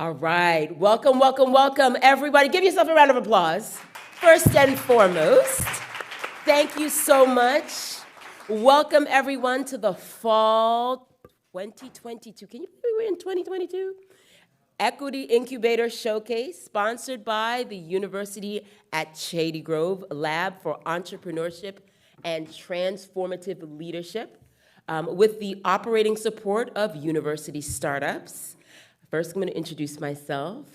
All right, welcome, welcome, welcome, everybody. Give yourself a round of applause, first and foremost. Thank you so much. Welcome, everyone, to the Fall 2022. Can you believe we're in 2022? Equity Incubator Showcase, sponsored by the University at Shady Grove Lab for Entrepreneurship and Transformative Leadership, with the operating support of university startups. First, I'm going to introduce myself.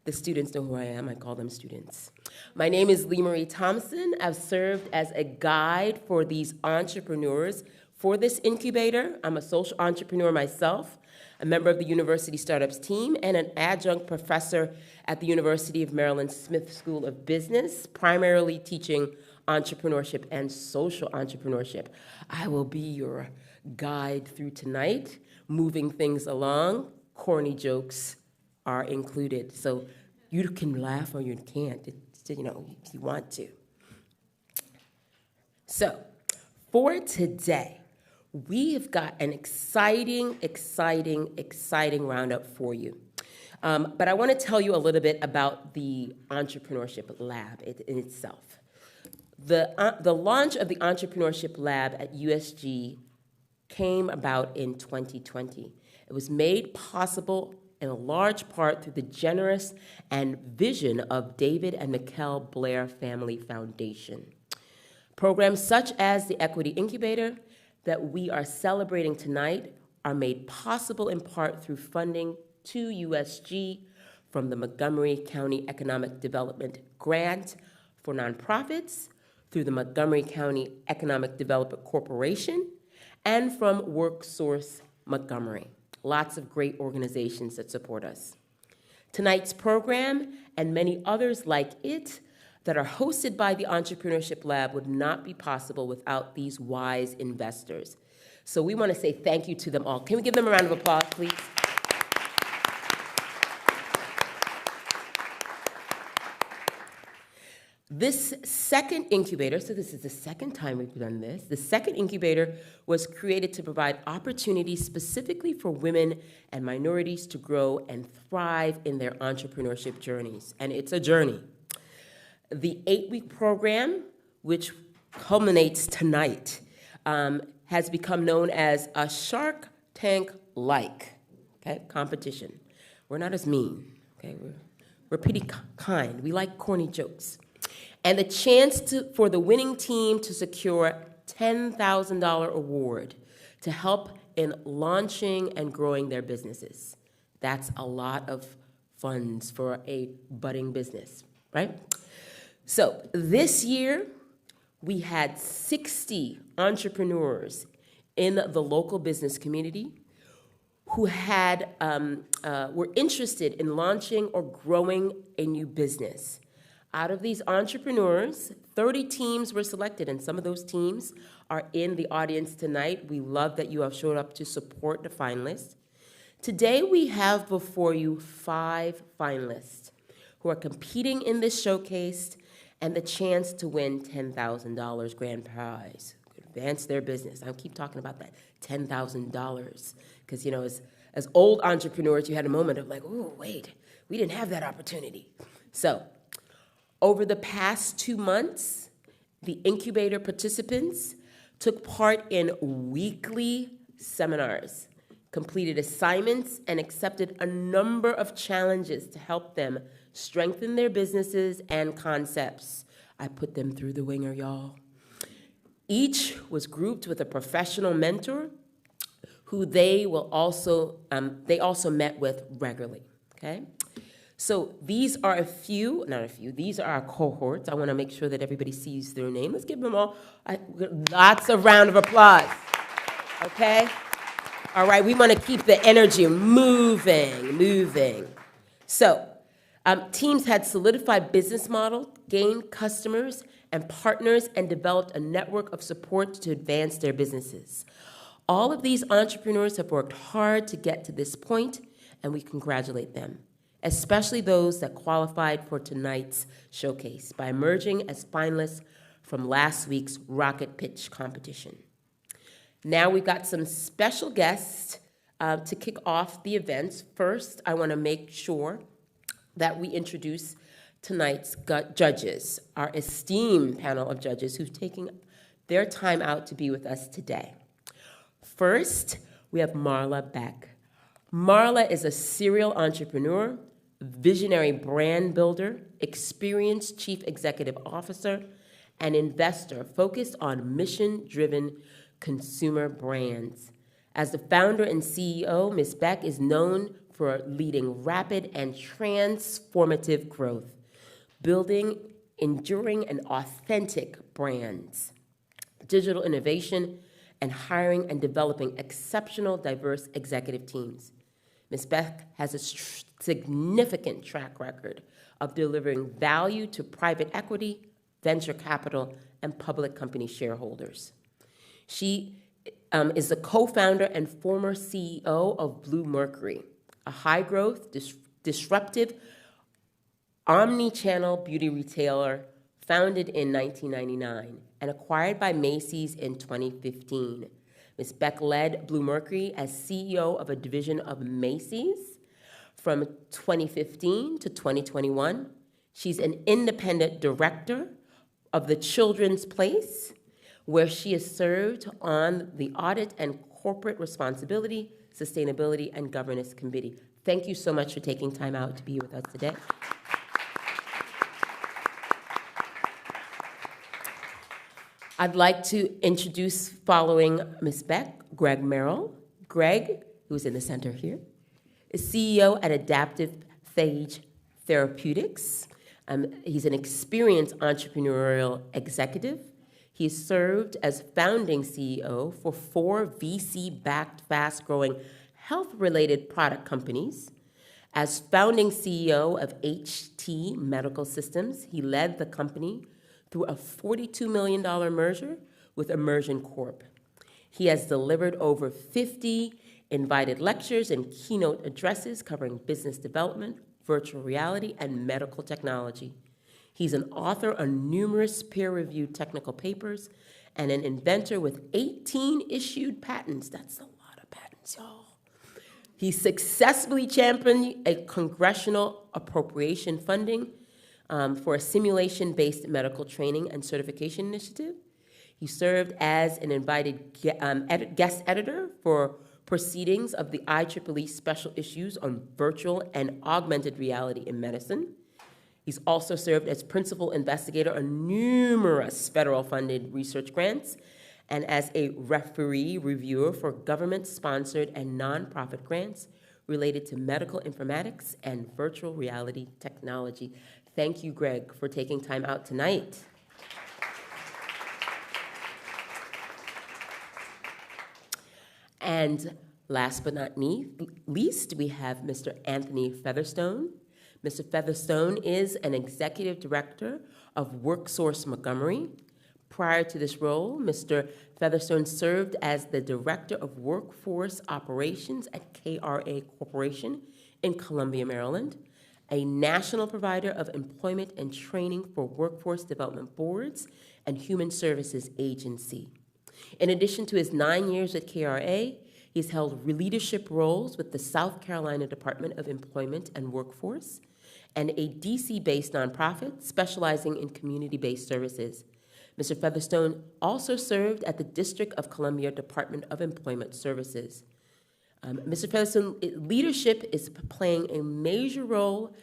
The students know who I am. I call them students. My name is Lee Marie Thompson. I've served as a guide for these entrepreneurs for this incubator. I'm a social entrepreneur myself, a member of the University Startups team, and an adjunct professor at the University of Maryland Smith School of Business, primarily teaching entrepreneurship and social entrepreneurship. I will be your guide through tonight, moving things along. Corny jokes are included, so you can laugh or you can't, if you want to. So, for today, we have got an exciting roundup for you. But I want to tell you a little bit about the Entrepreneurship Lab in itself. The launch of the Entrepreneurship Lab at USG came about in 2020. It was made possible in a large part through the generous and vision of David and Mikkel Blair Family Foundation. Programs such as the Equity Incubator that we are celebrating tonight are made possible in part through funding to USG from the Montgomery County Economic Development Grant for nonprofits, through the Montgomery County Economic Development Corporation, and from WorkSource Montgomery. Lots of great organizations that support us. Tonight's program and many others like it that are hosted by the Entrepreneurship Lab would not be possible without these wise investors. So we want to say thank you to them all. Can we give them a round of applause, please? This second incubator, so this is the second time we've done this, the second incubator was created to provide opportunities specifically for women and minorities to grow and thrive in their entrepreneurship journeys. And it's a journey. The 8-week program, which culminates tonight, has become known as a Shark Tank-like competition. We're not as mean, okay? We're pretty kind. We like corny jokes. And the chance for the winning team to secure $10,000 award to help in launching and growing their businesses. That's a lot of funds for a budding business, right? So this year, we had 60 entrepreneurs in the local business community who were interested in launching or growing a new business. Out of these entrepreneurs, 30 teams were selected, and some of those teams are in the audience tonight. We love that you have showed up to support the finalists. Today, we have before you 5 finalists who are competing in this showcase and the chance to win $10,000 grand prize, advance their business. I keep talking about that $10,000 because, as old entrepreneurs, you had a moment of like, oh, wait, we didn't have that opportunity. So, over the past 2 months, the incubator participants took part in weekly seminars, completed assignments, and accepted a number of challenges to help them strengthen their businesses and concepts. I put them through the ringer, y'all. Each was grouped with a professional mentor who they also met with regularly, okay? So these are these are our cohorts. I want to make sure that everybody sees their name. Let's give them all lots of round of applause, okay? All right, we want to keep the energy moving. So teams had solidified business model, gained customers and partners, and developed a network of support to advance their businesses. All of these entrepreneurs have worked hard to get to this point, and we congratulate them, especially those that qualified for tonight's showcase by emerging as finalists from last week's rocket pitch competition. Now we've got some special guests To kick off the events, first, I want to make sure that we introduce tonight's judges, our esteemed panel of judges who've taken their time out to be with us today. First, we have Marla Beck. Marla is a serial entrepreneur, visionary brand builder, experienced chief executive officer, and investor focused on mission-driven consumer brands. As the founder and CEO, Ms. Beck is known for leading rapid and transformative growth, building enduring and authentic brands, digital innovation, and hiring and developing exceptional, diverse executive teams. Ms. Beck has a significant track record of delivering value to private equity, venture capital, and public company shareholders. She is the co-founder and former CEO of Blue Mercury, a high-growth, disruptive, omni-channel beauty retailer founded in 1999 and acquired by Macy's in 2015. Ms. Beck led Blue Mercury as CEO of a division of Macy's from 2015 to 2021. She's an independent director of The Children's Place, where she has served on the Audit and Corporate Responsibility, Sustainability, and Governance Committee. Thank you so much for taking time out to be with us today. I'd like to introduce, following Ms. Beck, Greg Merrill. Greg, who's in the center here, is CEO at Adaptive Phage Therapeutics. He's an experienced entrepreneurial executive. He served as founding CEO for 4 VC-backed, fast-growing health-related product companies. As founding CEO of HT Medical Systems, he led the company through a $42 million merger with Immersion Corp. He has delivered over 50 invited lectures and keynote addresses covering business development, virtual reality, and medical technology. He's an author on numerous peer-reviewed technical papers and an inventor with 18 issued patents. That's a lot of patents, y'all. He successfully championed a congressional appropriation funding for a simulation-based medical training and certification initiative. He served as an invited guest editor for proceedings of the IEEE special issues on virtual and augmented reality in medicine. He's also served as principal investigator on numerous federal-funded research grants and as a referee reviewer for government-sponsored and nonprofit grants related to medical informatics and virtual reality technology. Thank you, Greg, for taking time out tonight. And last but not least, we have Mr. Anthony Featherstone. Mr. Featherstone is an executive director of WorkSource Montgomery. Prior to this role, Mr. Featherstone served as the director of workforce operations at KRA Corporation in Columbia, Maryland, a national provider of employment and training for workforce development boards and human services agency. In addition to his 9 years at KRA, he's held leadership roles with the South Carolina Department of Employment and Workforce and a DC-based nonprofit specializing in community-based services. Mr. Featherstone also served at the District of Columbia Department of Employment Services. Mr. Featherstone's leadership is playing a major role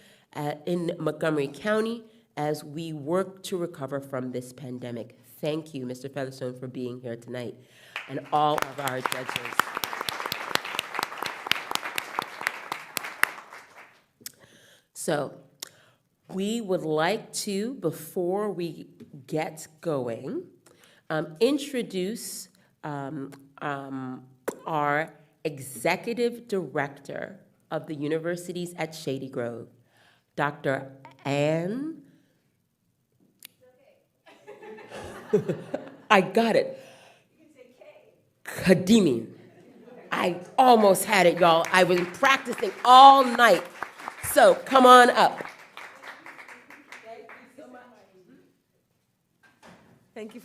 in Montgomery County as we work to recover from this pandemic. Thank you, Mr. Featherstone, for being here tonight, and all of our judges. So we would like to, before we get going, introduce our executive director of the universities at Shady Grove, Dr. Ann. I got it. Kadimi. I almost had it, y'all. I was practicing all night. So come on up. Thank Thank you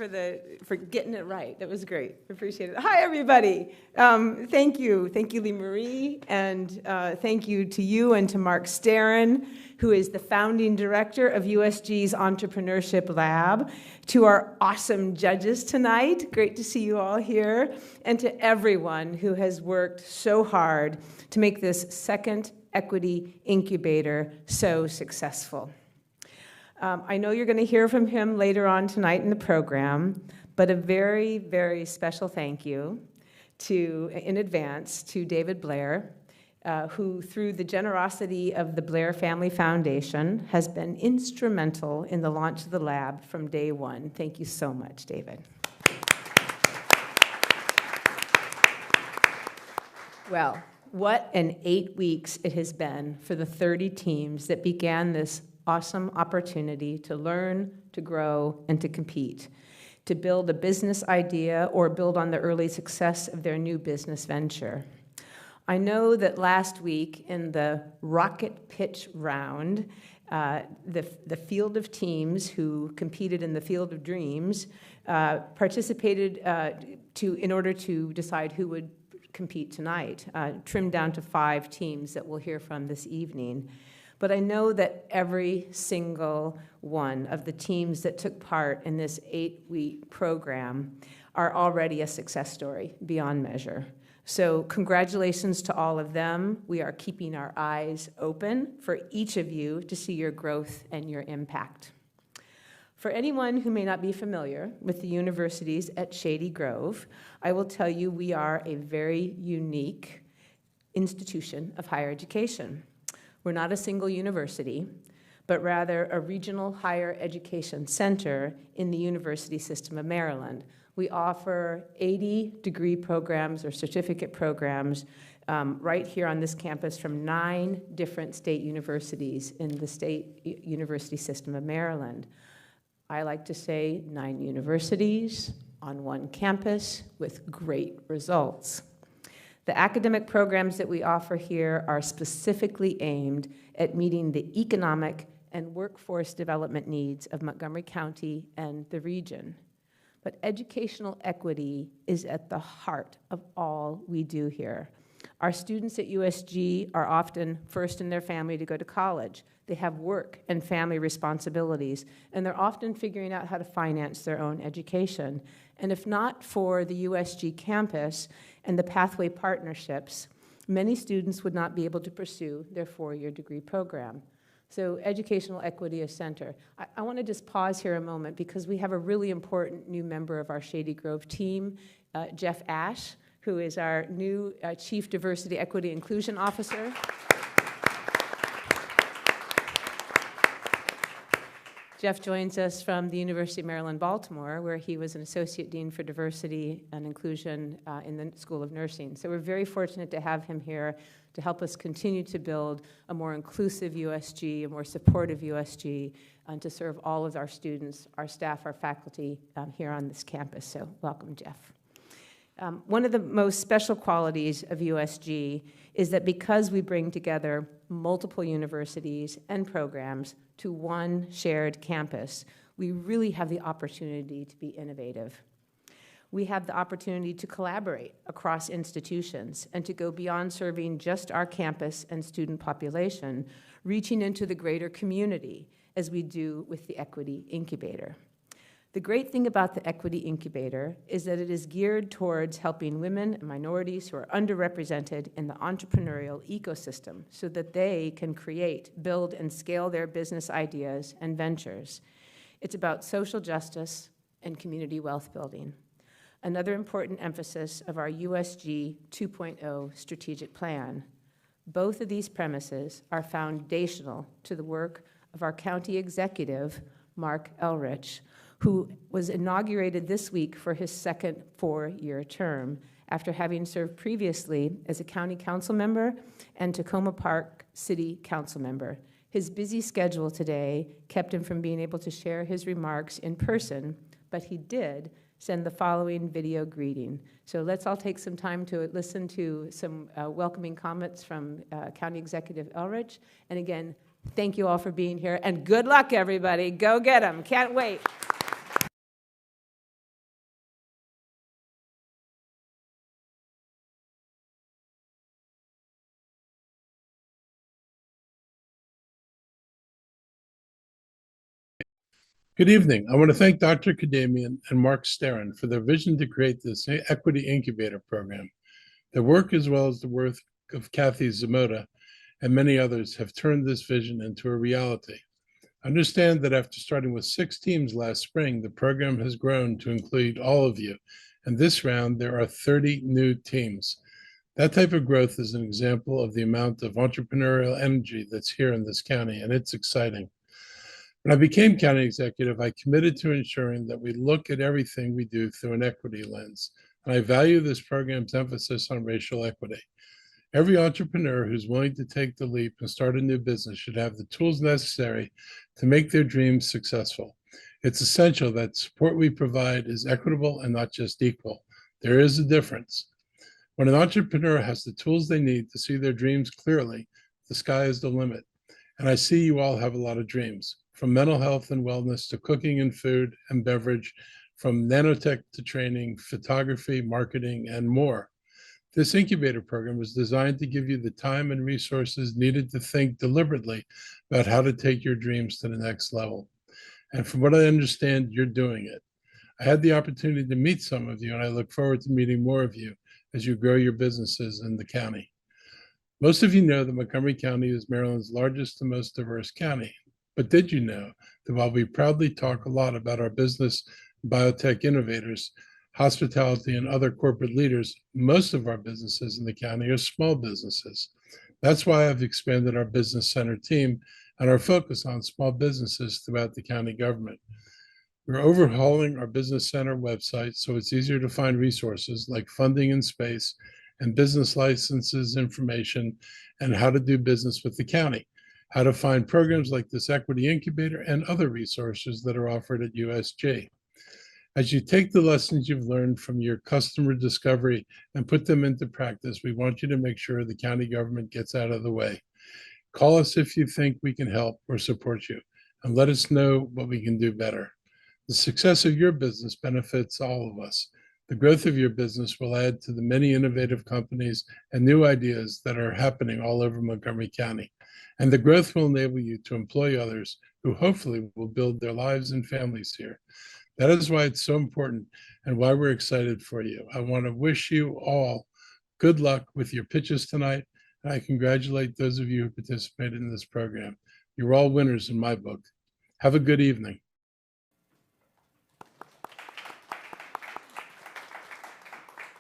for getting it right. That was great. Appreciate it. Hi, everybody. Thank you. Thank you, Lee Marie, and thank you to you and to Mark Starren, who is the founding director of USG's Entrepreneurship Lab, to our awesome judges tonight. Great to see you all here, and to everyone who has worked so hard to make this second Equity Incubator so successful. I know you're going to hear from him later on tonight in the program, but a very, very special thank you in advance to David Blair, who, through the generosity of the Blair Family Foundation, has been instrumental in the launch of the lab from day one. Thank you so much, David. Well, what an 8 weeks it has been for the 30 teams that began this awesome opportunity to learn, to grow, and to compete, to build a business idea or build on the early success of their new business venture. I know that last week in the rocket pitch round, the field of teams who competed in the Field of Dreams participated in order to decide who would compete tonight, trimmed down to 5 teams that we'll hear from this evening. But I know that every single one of the teams that took part in this 8-week program are already a success story beyond measure. So congratulations to all of them. We are keeping our eyes open for each of you to see your growth and your impact. For anyone who may not be familiar with the universities at Shady Grove, I will tell you we are a very unique institution of higher education. We're not a single university, but rather a regional higher education center in the University System of Maryland. We offer 80 degree programs or certificate programs right here on this campus from 9 different state universities in the state university system of Maryland. I like to say 9 universities on one campus with great results. The academic programs that we offer here are specifically aimed at meeting the economic and workforce development needs of Montgomery County and the region. But educational equity is at the heart of all we do here. Our students at USG are often first in their family to go to college. They have work and family responsibilities, and they're often figuring out how to finance their own education. And if not for the USG campus and the pathway partnerships, many students would not be able to pursue their 4-year degree program. So educational equity is center. I want to just pause here a moment because we have a really important new member of our Shady Grove team, Jeff Ash, who is our new Chief Diversity, Equity, Inclusion Officer. Jeff joins us from the University of Maryland, Baltimore, where he was an Associate Dean for Diversity and Inclusion in the School of Nursing. So we're very fortunate to have him here to help us continue to build a more inclusive USG, a more supportive USG, and to serve all of our students, our staff, our faculty here on this campus. So welcome, Jeff. One of the most special qualities of USG is that because we bring together multiple universities and programs to one shared campus, we really have the opportunity to be innovative. We have the opportunity to collaborate across institutions and to go beyond serving just our campus and student population, reaching into the greater community as we do with the Equity Incubator. The great thing about the Equity Incubator is that it is geared towards helping women and minorities who are underrepresented in the entrepreneurial ecosystem so that they can create, build, and scale their business ideas and ventures. It's about social justice and community wealth building. Another important emphasis of our USG 2.0 strategic plan. Both of these premises are foundational to the work of our county executive, Mark Elrich, who was inaugurated this week for his second 4-year term after having served previously as a county council member and Tacoma Park City Council member. His busy schedule today kept him from being able to share his remarks in person, but he did send the following video greeting. So let's all take some time to listen to some welcoming comments from County Executive Elrich. And again, thank you all for being here, and good luck, everybody. Go get them. Can't wait. Good evening. I want to thank Dr. Kadamian and Mark Sterin for their vision to create this Equity Incubator program. Their work, as well as the work of Kathy Zamota and many others, have turned this vision into a reality. Understand that after starting with 6 teams last spring, the program has grown to include all of you. And this round, there are 30 new teams. That type of growth is an example of the amount of entrepreneurial energy that's here in this county, and it's exciting. When I became county executive, I committed to ensuring that we look at everything we do through an equity lens. And I value this program's emphasis on racial equity. Every entrepreneur who's willing to take the leap and start a new business should have the tools necessary to make their dreams successful. It's essential that support we provide is equitable and not just equal. There is a difference. When an entrepreneur has the tools they need to see their dreams clearly, the sky is the limit. And I see you all have a lot of dreams, from mental health and wellness to cooking and food and beverage, from nanotech to training, photography, marketing, and more. This incubator program was designed to give you the time and resources needed to think deliberately about how to take your dreams to the next level. And from what I understand, you're doing it. I had the opportunity to meet some of you, and I look forward to meeting more of you as you grow your businesses in the county. Most of you know that Montgomery County is Maryland's largest and most diverse county. But did you know that while we proudly talk a lot about our business, biotech innovators, hospitality, and other corporate leaders, most of our businesses in the county are small businesses. That's why I've expanded our business center team and our focus on small businesses throughout the county government. We're overhauling our business center website so it's easier to find resources like funding and space and business licenses information and how to do business with the county, how to find programs like this Equity Incubator and other resources that are offered at USG. As you take the lessons you've learned from your customer discovery and put them into practice, we want you to make sure the county government gets out of the way. Call us if you think we can help or support you, and let us know what we can do better. The success of your business benefits all of us. The growth of your business will add to the many innovative companies and new ideas that are happening all over Montgomery County. And the growth will enable you to employ others who hopefully will build their lives and families here. That is why it's so important and why we're excited for you. I want to wish you all good luck with your pitches tonight. And I congratulate those of you who participated in this program. You're all winners in my book. Have a good evening.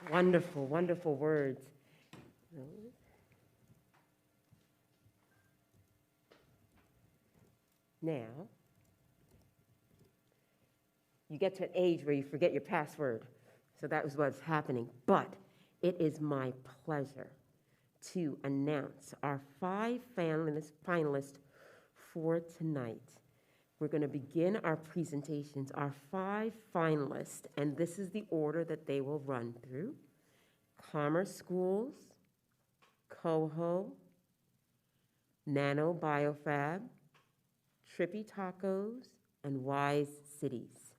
Wonderful, wonderful words. Now, you get to an age where you forget your password. So that was what's happening. But it is my pleasure to announce our 5 finalists for tonight. We're going to begin our presentations, our 5 finalists, and this is the order that they will run through. Commerce Schools, Coho, Nano Biofab, Trippy Tacos, and Wise Cities.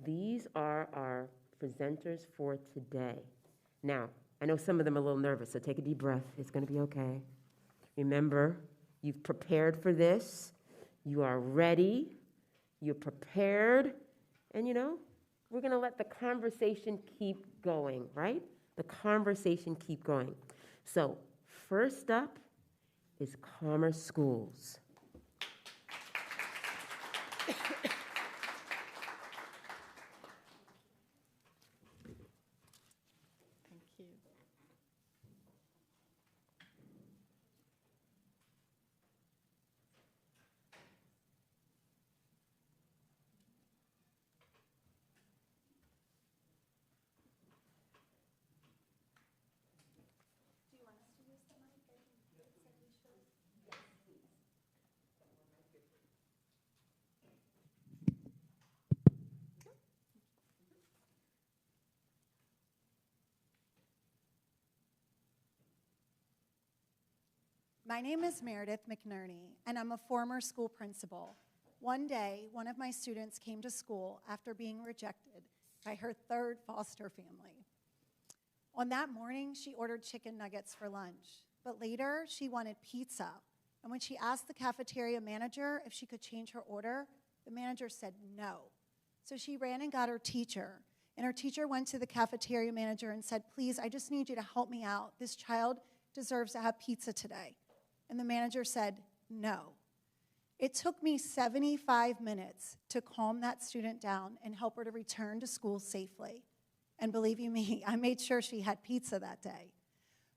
These are our presenters for today. Now, I know some of them are a little nervous, so take a deep breath. It's going to be okay. Remember, you've prepared for this. You are ready. You're prepared. And, we're going to let the conversation keep going, right? The conversation keep going. So, first up is Commerce Schools. My name is Meredith McNerney, and I'm a former school principal. One day, one of my students came to school after being rejected by her 3rd foster family. On that morning, she ordered chicken nuggets for lunch, but later she wanted pizza. And when she asked the cafeteria manager if she could change her order, The manager said no. So she ran and got her teacher. And her teacher went to the cafeteria manager and said, please, I just need you to help me out. This child deserves to have pizza today. And the manager said, no. It took me 75 minutes to calm that student down and help her to return to school safely. And believe you me, I made sure she had pizza that day.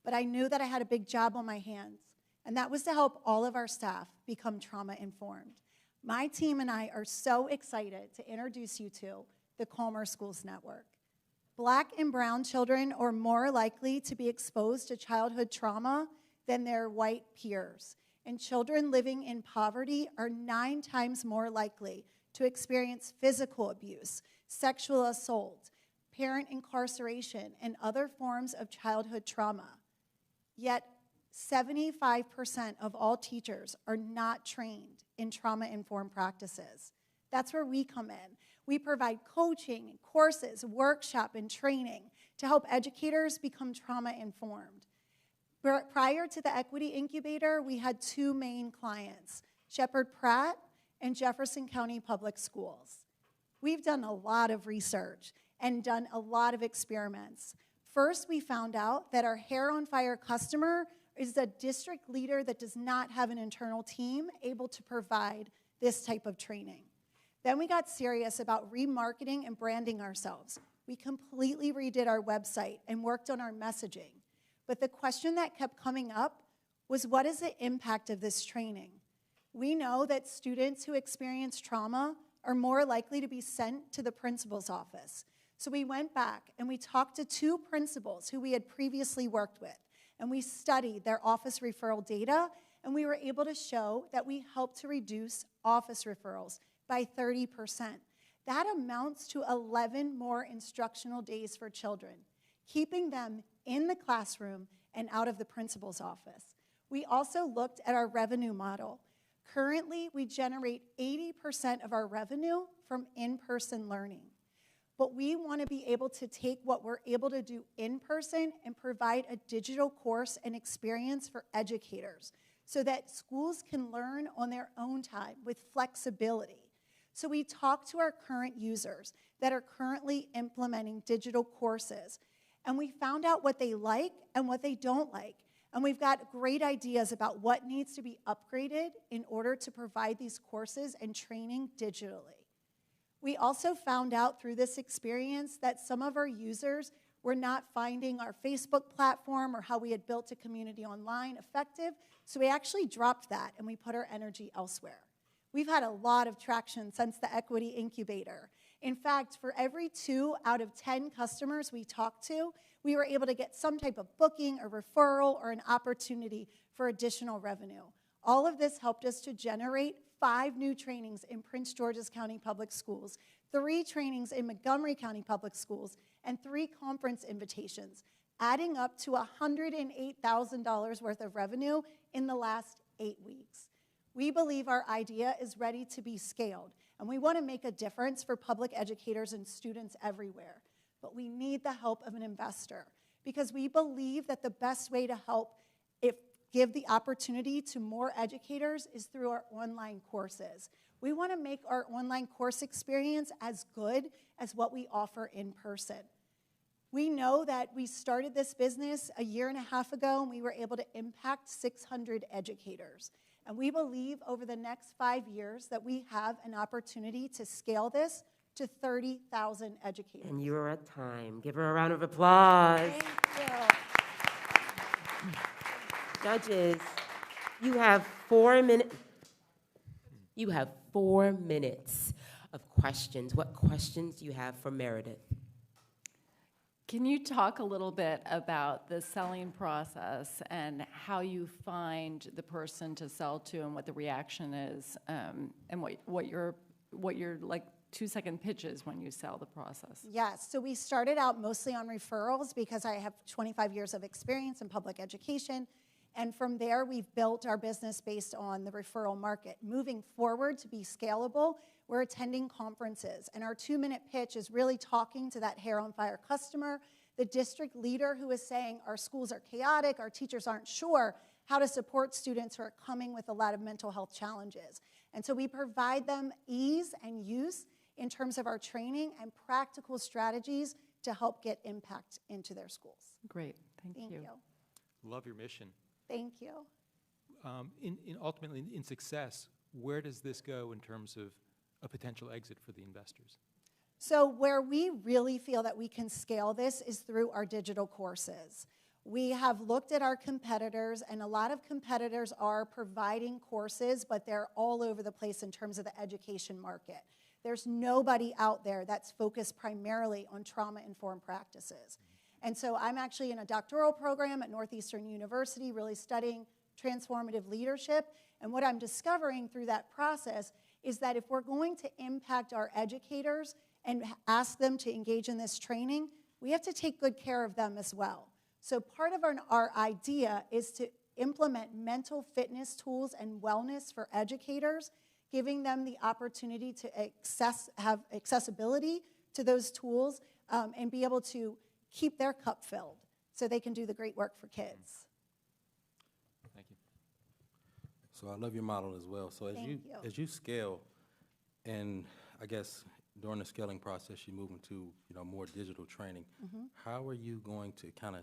But I knew that I had a big job on my hands, and that was to help all of our staff become trauma-informed. My team and I are so excited to introduce you to the Calmer Schools Network. Black and brown children are more likely to be exposed to childhood trauma than their white peers. And children living in poverty are 9 times more likely to experience physical abuse, sexual assault, parent incarceration, and other forms of childhood trauma. Yet 75% of all teachers are not trained in trauma-informed practices. That's where we come in. We provide coaching, courses, workshop, and training to help educators become trauma-informed. Prior to the Equity Incubator, we had 2 main clients, Shepherd Pratt and Jefferson County Public Schools. We've done a lot of research and done a lot of experiments. First, we found out that our Hair on Fire customer is a district leader that does not have an internal team able to provide this type of training. Then we got serious about remarketing and branding ourselves. We completely redid our website and worked on our messaging. But the question that kept coming up was, what is the impact of this training? We know that students who experience trauma are more likely to be sent to the principal's office. So we went back and we talked to 2 principals who we had previously worked with, and we studied their office referral data, and we were able to show that we helped to reduce office referrals by 30%. That amounts to 11 more instructional days for children, keeping them in the classroom and out of the principal's office. We also looked at our revenue model. Currently, we generate 80% of our revenue from in-person learning. But we want to be able to take what we're able to do in person and provide a digital course and experience for educators so that schools can learn on their own time with flexibility. So we talked to our current users that are currently implementing digital courses, and we found out what they like and what they don't like. And we've got great ideas about what needs to be upgraded in order to provide these courses and training digitally. We also found out through this experience that some of our users were not finding our Facebook platform or how we had built a community online effective, so we actually dropped that and we put our energy elsewhere. We've had a lot of traction since the Equity Incubator. In fact, for every 2 out of 10 customers we talked to, we were able to get some type of booking or referral or an opportunity for additional revenue. All of this helped us to generate 5 new trainings in Prince George's County Public Schools, 3 trainings in Montgomery County Public Schools, and 3 conference invitations, adding up to $108,000 worth of revenue in the last 8 weeks. We believe our idea is ready to be scaled, and we want to make a difference for public educators and students everywhere. But we need the help of an investor because we believe that the best way to help give the opportunity to more educators is through our online courses. We want to make our online course experience as good as what we offer in person. We know that we started this business a 1.5 years ago, and we were able to impact 600 educators. And we believe over the next 5 years that we have an opportunity to scale this to 30,000 educators. And you are at time. Give her a round of applause. Thank you. Judges, you have 4 minutes. You have 4 minutes of questions. What questions do you have for Meredith? Can you talk a little bit about the selling process and how you find the person to sell to and what the reaction is, and what your like 2-second pitches when you sell the process? Yes, so we started out mostly on referrals because I have 25 years of experience in public education. And from there, we've built our business based on the referral market. Moving forward to be scalable, we're attending conferences. And our 2-minute pitch is really talking to that Hair on Fire customer, the district leader who is saying our schools are chaotic, our teachers aren't sure how to support students who are coming with a lot of mental health challenges. And so we provide them ease and use in terms of our training and practical strategies to help get impact into their schools. Great, thank Thank you. you. Love your mission. Thank you. Ultimately, in success, where does this go in terms of a potential exit for the investors? So where we really feel that we can scale this is through our digital courses. We have looked at our competitors, and a lot of competitors are providing courses, but they're all over the place in terms of the education market. There's nobody out there that's focused primarily on trauma-informed practices. And so I'm actually in a doctoral program at Northeastern University, really studying transformative leadership. And what I'm discovering through that process is that if we're going to impact our educators and ask them to engage in this training, we have to take good care of them as well. So part of our idea is to implement mental fitness tools and wellness for educators, giving them the opportunity to have accessibility to those tools and be able to keep their cup filled so they can do the great work for kids. Thank you. So I love your model as well. So as you scale, and I guess during the scaling process, you move into more digital training. How are you going to kind of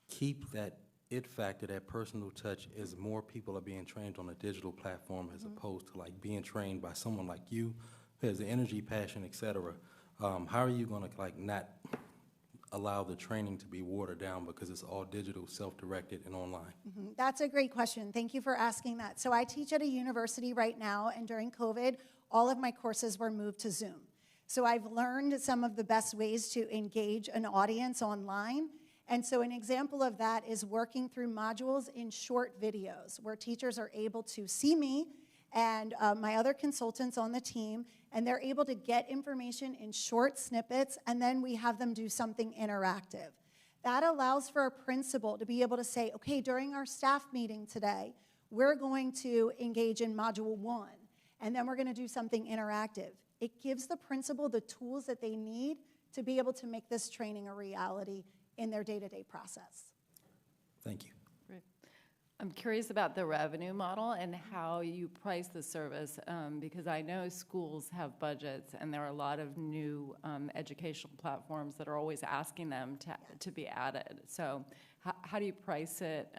keep that it factor, that personal touch, as more people are being trained on a digital platform as opposed to like being trained by someone like you who has the energy, passion, etc. How are you going to like not allow the training to be watered down because it's all digital, self-directed, and online? That's a great question. Thank you for asking that. So I teach at a university right now, and during COVID, all of my courses were moved to Zoom. So I've learned some of the best ways to engage an audience online. And so an example of that is working through modules in short videos where teachers are able to see me and my other consultants on the team, and they're able to get information in short snippets, and then we have them do something interactive. That allows for a principal to be able to say, okay, during our staff meeting today, we're going to engage in module 1, and then we're going to do something interactive. It gives the principal the tools that they need to be able to make this training a reality in their day-to-day process. Thank you. Great. I'm curious about the revenue model and how you price the service, because I know schools have budgets, and there are a lot of new educational platforms that are always asking them to be added. So how do you price it,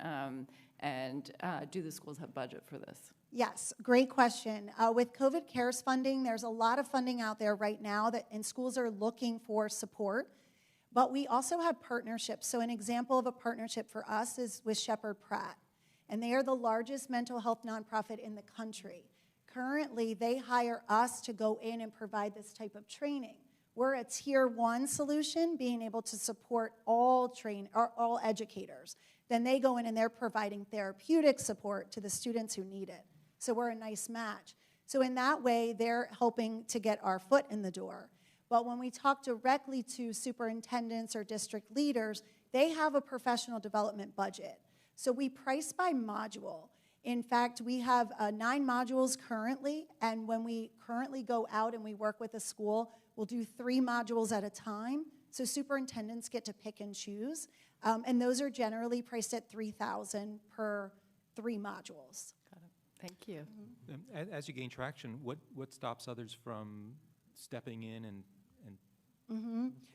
and do the schools have budget for this? Yes, great question. With COVID CARES funding, there's a lot of funding out there right now and schools are looking for support. But we also have partnerships. So an example of a partnership for us is with Shepherd Pratt. And they are the largest mental health nonprofit in the country. Currently, they hire us to go in and provide this type of training. We're a tier 1 solution, being able to support all educators. Then they go in and they're providing therapeutic support to the students who need it. So we're a nice match. So in that way, they're helping to get our foot in the door. But when we talk directly to superintendents or district leaders, they have a professional development budget. So we price by module. In fact, we have 9 modules currently, and when we currently go out and we work with a school, we'll do 3 modules at a time. So superintendents get to pick and choose, and those are generally priced at $3,000 per 3 modules. Got it. Thank you. As you gain traction, what stops others from stepping in and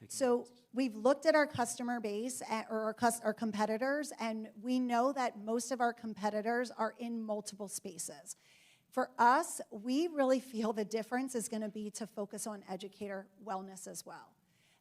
So we've looked at our customer base or our competitors, and we know that most of our competitors are in multiple spaces. For us, we really feel the difference is going to be to focus on educator wellness as well.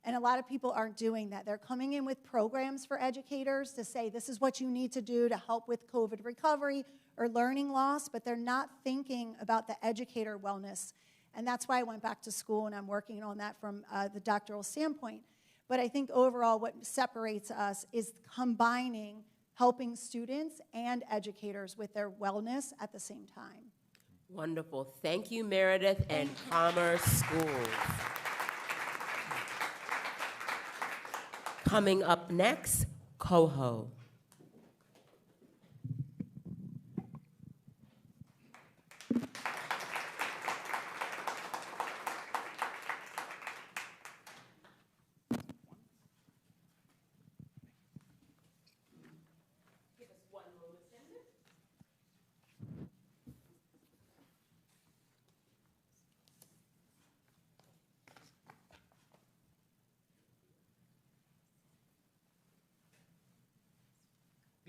And a lot of people aren't doing that. They're coming in with programs for educators to say this is what you need to do to help with COVID recovery or learning loss, but they're not thinking about the educator wellness. And that's why I went back to school, and I'm working on that from the doctoral standpoint. But I think overall what separates us is combining helping students and educators with their wellness at the same time. Wonderful. Thank you, Meredith and Commerce Schools. Coming up next, Coho.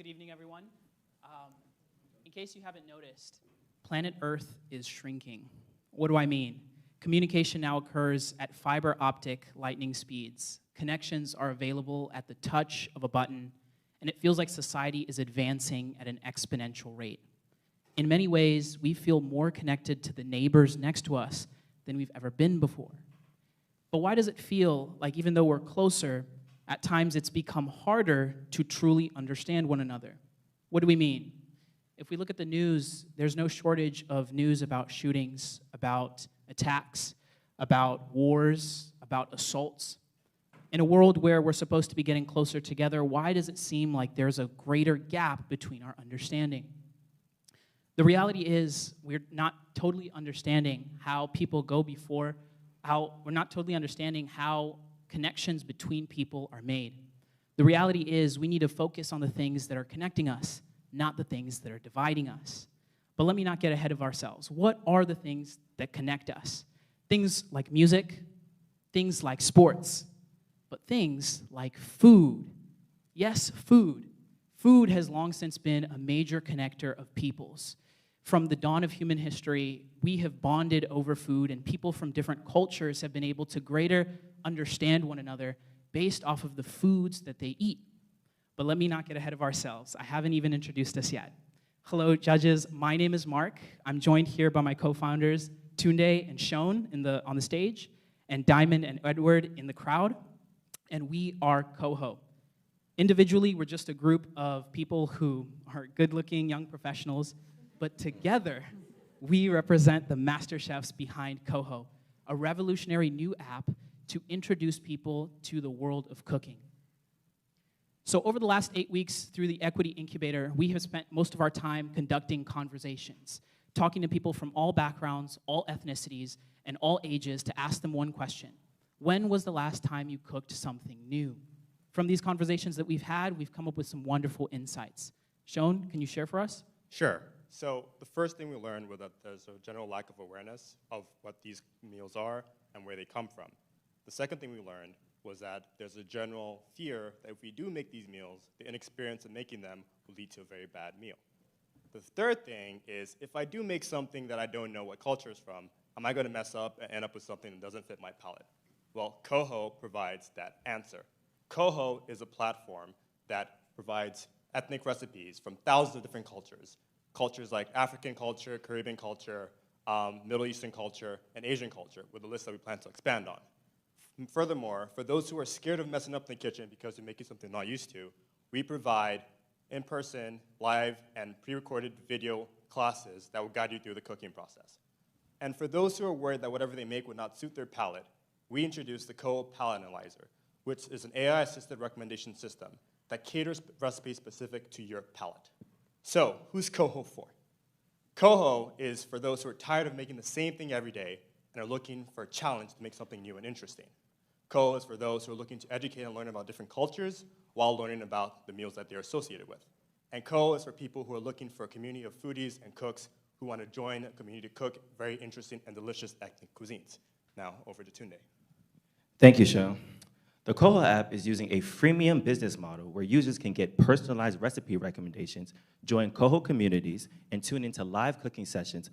Good evening, everyone. In case you haven't noticed, planet Earth is shrinking. What do I mean? Communication now occurs at fiber optic lightning speeds. Connections are available at the touch of a button, and it feels like society is advancing at an exponential rate. In many ways, we feel more connected to the neighbors next to us than we've ever been before. But why does it feel like even though we're closer, at times it's become harder to truly understand one another? What do we mean? If we look at the news, there's no shortage of news about shootings, about attacks, about wars, about assaults. In a world where we're supposed to be getting closer together, why does it seem like there's a greater gap between our understanding? The reality is we're not totally understanding how people go before, we're not totally understanding how connections between people are made. The reality is we need to focus on the things that are connecting us, not the things that are dividing us. But let me not get ahead of ourselves. What are the things that connect us? Things like music, things like sports, but things like food. Yes, food. Food has long since been a major connector of peoples. From the dawn of human history, we have bonded over food, and people from different cultures have been able to greater understand one another based off of the foods that they eat. But let me not get ahead of ourselves. I haven't even introduced us yet. Hello, judges. My name is Mark. I'm joined here by my co-founders, Tunde and Shone on the stage, and Diamond and Edward in the crowd, and we are Coho. Individually, we're just a group of people who are good-looking young professionals, but together, we represent the master chefs behind Coho, a revolutionary new app to introduce people to the world of cooking. So over the last 8 weeks through the Equity Incubator, we have spent most of our time conducting conversations, talking to people from all backgrounds, all ethnicities, and all ages to ask them one question: when was the last time you cooked something new? From these conversations that we've had, we've come up with some wonderful insights. Shone, can you share for us? Sure. So the first thing we learned was that there's a general lack of awareness of what these meals are and where they come from. The second thing we learned was that there's a general fear that if we do make these meals, the inexperience of making them will lead to a very bad meal. The third thing is, if I do make something that I don't know what culture is from, am I going to mess up and end up with something that doesn't fit my palate? Well, Coho provides that answer. Coho is a platform that provides ethnic recipes from thousands of different cultures. Cultures like African culture, Caribbean culture, Middle Eastern culture, and Asian culture, with a list that we plan to expand on. Furthermore, for those who are scared of messing up in the kitchen because they're making something they're not used to, we provide in-person, live, and pre-recorded video classes that will guide you through the cooking process. And for those who are worried that whatever they make would not suit their palate, we introduced the Coho Palate Analyzer, which is an AI-assisted recommendation system that caters recipes specific to your palate. So, who's Coho for? Coho is for those who are tired of making the same thing every day and are looking for a challenge to make something new and interesting. Coho is for those who are looking to educate and learn about different cultures while learning about the meals that they're associated with. And Coho is for people who are looking for a community of foodies and cooks who want to join a community to cook very interesting and delicious ethnic cuisines. Now, over to Tunde. Thank you, Sean. The Coho app is using a freemium business model where users can get personalized recipe recommendations, join Coho communities, and tune into live cooking sessions,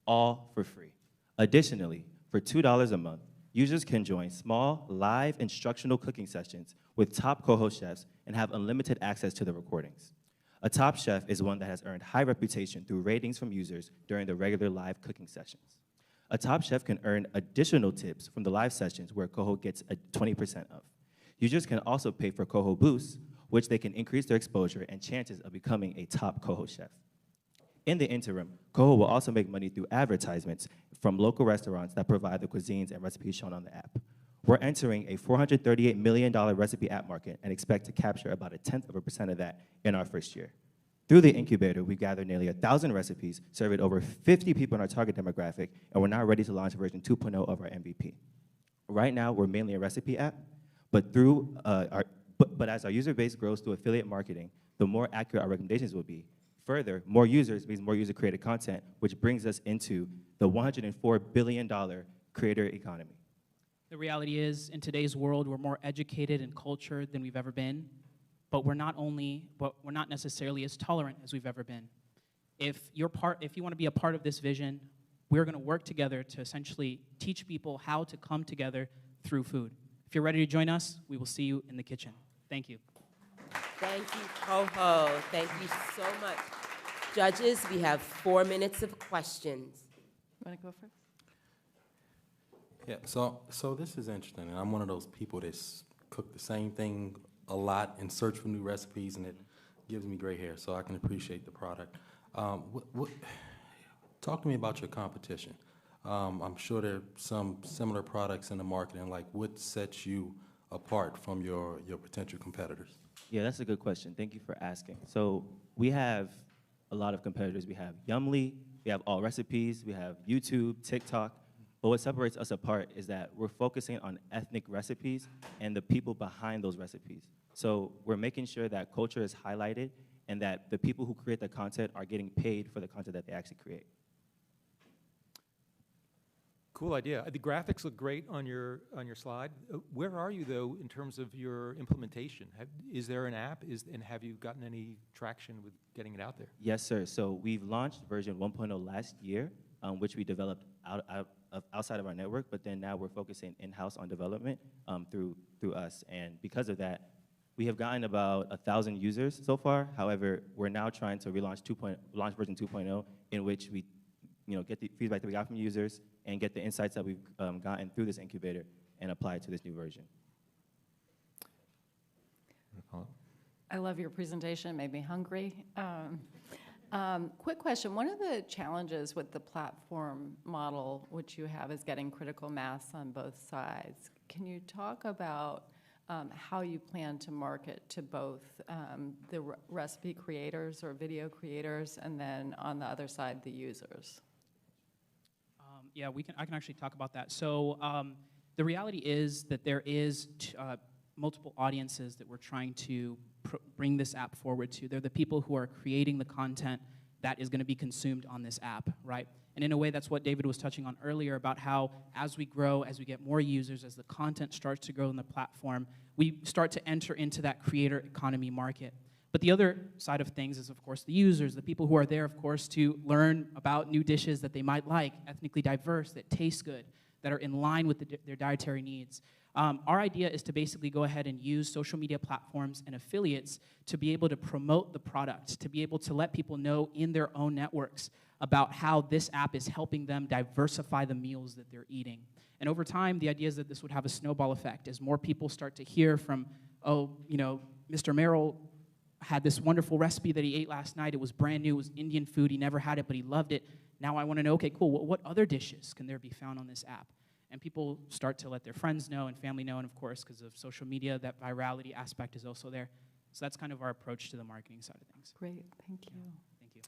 all for free. Additionally, for $2 a month, users can join small, live instructional cooking sessions with top Coho chefs and have unlimited access to the recordings. A top chef is one that has earned high reputation through ratings from users during the regular live cooking sessions. A top chef can earn additional tips from the live sessions where Coho gets a 20% of. Users can also pay for Coho Boosts, which they can increase their exposure and chances of becoming a top Coho chef. In the interim, Coho will also make money through advertisements from local restaurants that provide the cuisines and recipes shown on the app. We're entering a $438 million recipe app market and expect to capture about 0.1% of that in our first year. Through the incubator, we gathered nearly 1,000 recipes, surveyed over 50 people in our target demographic, and we're now ready to launch version 2.0 of our MVP. Right now, we're mainly a recipe app, but as our user base grows through affiliate marketing, the more accurate our recommendations will be. Further, more users means more user-created content, which brings us into the $104 billion creator economy. The reality is, in today's world, we're more educated in culture than we've ever been. but we're not necessarily as tolerant as we've ever been. If you want to be a part of this vision, we're going to work together to essentially teach people how to come together through food. If you're ready to join us, we will see you in the kitchen. Thank you. Thank you, Coho. Thank you so much. Judges, we have 4 minutes of questions. You want to go first? Yeah, so this is interesting, and I'm one of those people that cook the same thing a lot and search for new recipes, and it gives me gray hair, so I can appreciate the product. Talk to me about your competition. I'm sure there are some similar products in the market, and like, what sets you apart from your potential competitors? Yeah, that's a good question. Thank you for asking. So we have a lot of competitors. We have Yumly, we have All Recipes, we have YouTube, TikTok. But what separates us apart is that we're focusing on ethnic recipes and the people behind those recipes. So we're making sure that culture is highlighted and that the people who create the content are getting paid for the content that they actually create. Cool idea. The graphics look great on your slide. Where are you, though, in terms of your implementation? Is there an app, and have you gotten any traction with getting it out there? Yes, sir. So we've launched version 1.0 last year, which we developed outside of our network, but then now we're focusing in-house on development through us. And because of that, we have gotten about 1,000 users so far. However, we're now trying to launch version 2.0, in which we get the feedback that we got from users and get the insights that we've gotten through this incubator and apply it to this new version. I love your presentation. It made me hungry. Quick question. One of the challenges with the platform model, which you have, is getting critical mass on both sides. Can you talk about how you plan to market to both the recipe creators or video creators, and then on the other side, the users? Yeah, I can actually talk about that. So the reality is that there is multiple audiences that we're trying to bring this app forward to. They're the people who are creating the content that is going to be consumed on this app, right? And in a way, that's what David was touching on earlier about how as we grow, as we get more users, as the content starts to grow on the platform, we start to enter into that creator economy market. But the other side of things is, of course, the users, the people who are there, of course, to learn about new dishes that they might like, ethnically diverse, that taste good, that are in line with their dietary needs. Our idea is to basically go ahead and use social media platforms and affiliates to be able to promote the product, to be able to let people know in their own networks about how this app is helping them diversify the meals that they're eating. And over time, the idea is that this would have a snowball effect as more people start to hear from, Mr. Merrill had this wonderful recipe that he ate last night. It was brand new. It was Indian food. He never had it, but he loved it. Now I want to know, okay, cool, what other dishes can there be found on this app? And people start to let their friends know and family know, and of course, because of social media, that virality aspect is also there. So that's kind of our approach to the marketing side of things. Great, thank you. Thank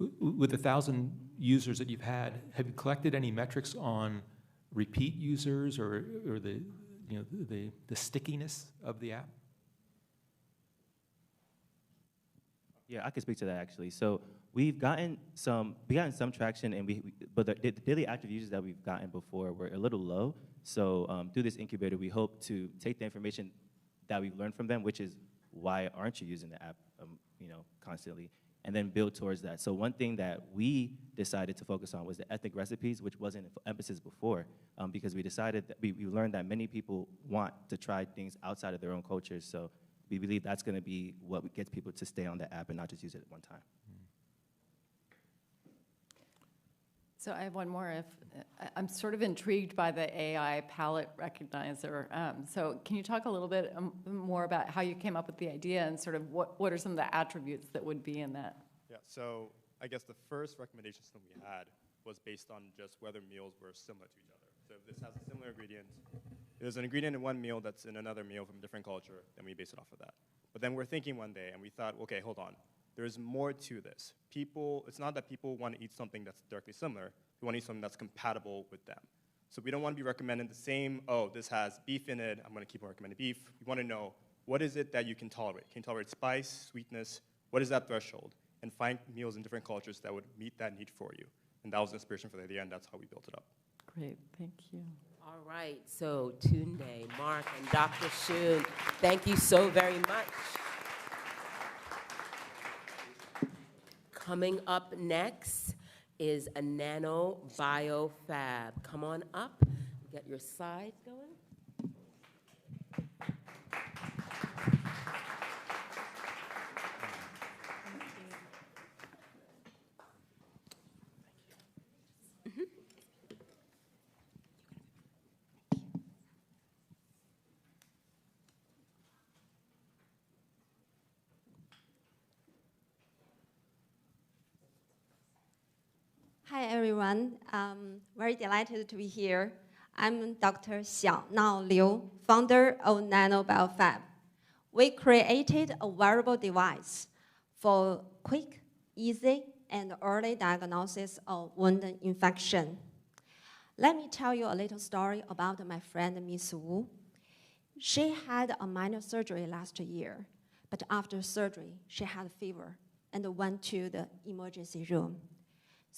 you. With the 1,000 users that you've had, have you collected any metrics on repeat users or the stickiness of the app? Yeah, I can speak to that actually. So we've gotten some traction, and but the daily active users that we've gotten before were a little low. So through this incubator, we hope to take the information that we've learned from them, which is why aren't you using the app, constantly, and then build towards that. So one thing that we decided to focus on was the ethnic recipes, which wasn't an emphasis before, because we decided that we learned that many people want to try things outside of their own cultures. So we believe that's going to be what gets people to stay on the app and not just use it at one time. So I have one more. I'm sort of intrigued by the AI palette recognizer. So can you talk a little bit more about how you came up with the idea and sort of what are some of the attributes that would be in that? Yeah, so I guess the first recommendation system we had was based on just whether meals were similar to each other. So if this has a similar ingredient, if there's an ingredient in one meal that's in another meal from a different culture, then we base it off of that. But then we're thinking one day, and we thought, okay, hold on. There's more to this. It's not that people want to eat something that's directly similar. We want to eat something that's compatible with them. So we don't want to be recommending the same, this has beef in it, I'm going to keep on recommending beef. We want to know, what is it that you can tolerate? Can you tolerate spice, sweetness? What is that threshold? And find meals in different cultures that would meet that need for you. And that was the inspiration for the idea, and that's how we built it up. Great, thank you. All right, so Tunde, Mark, and Dr. Shun, thank you so very much. Coming up next is a nano biofab. Come on up, get your slides going. Hi, everyone. Very delighted to be here. I'm Dr. Xiaonao Liu, founder of Nano Biofab. We created a wearable device for quick, easy, and early diagnosis of wound infection. Let me tell you a little story about my friend, Miss Wu. She had a minor surgery last year, but after surgery, she had fever and went to the emergency room.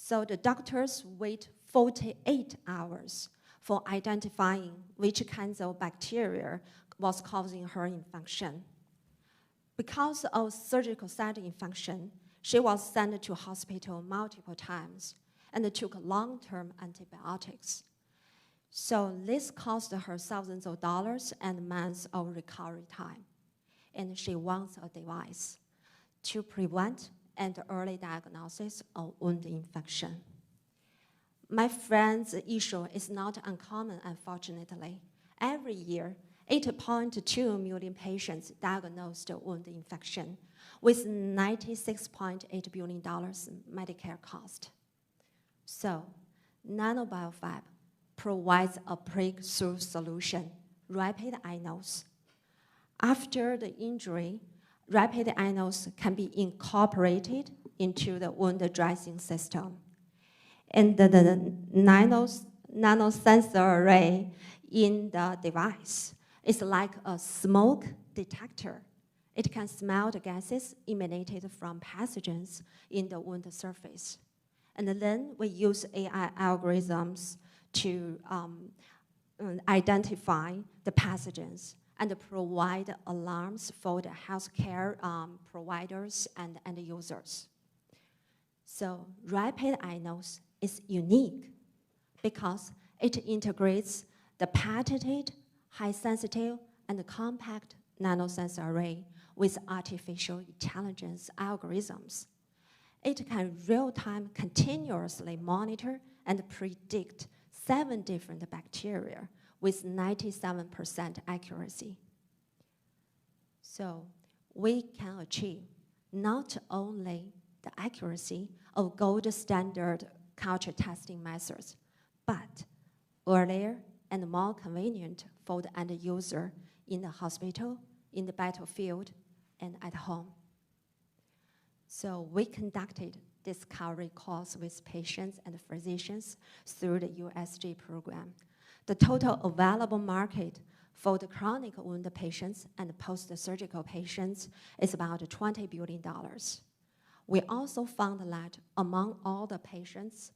So the doctors wait 48 hours for identifying which kinds of bacteria was causing her infection. Because of surgical site infection, she was sent to hospital multiple times and took long-term antibiotics. So this cost her thousands of dollars and months of recovery time. And she wants a device to prevent and early diagnosis of wound infection. My friend's issue is not uncommon, unfortunately. Every year, 8.2 million patients diagnosed wound infection with $96.8 billion Medicare cost. So, nanobiofab provides a breakthrough solution, rapid iNose. After the injury, rapid iNose can be incorporated into the wound dressing system. And the nano sensor array in the device is like a smoke detector. It can smell the gases emanated from pathogens in the wound surface. And then we use AI algorithms to identify the pathogens and provide alarms for the healthcare providers and users. So rapid iNose is unique because it integrates the patented, high-sensitive, and compact nanosensor array with artificial intelligence algorithms. It can real-time continuously monitor and predict 7 different bacteria with 97% accuracy. So we can achieve not only the accuracy of gold standard culture testing methods, but earlier and more convenient for the end user in the hospital, in the battlefield, and at home. So we conducted discovery calls with patients and physicians through the USG program. The total available market for the chronic wound patients and post-surgical patients is about $20 billion. We also found that among all the patients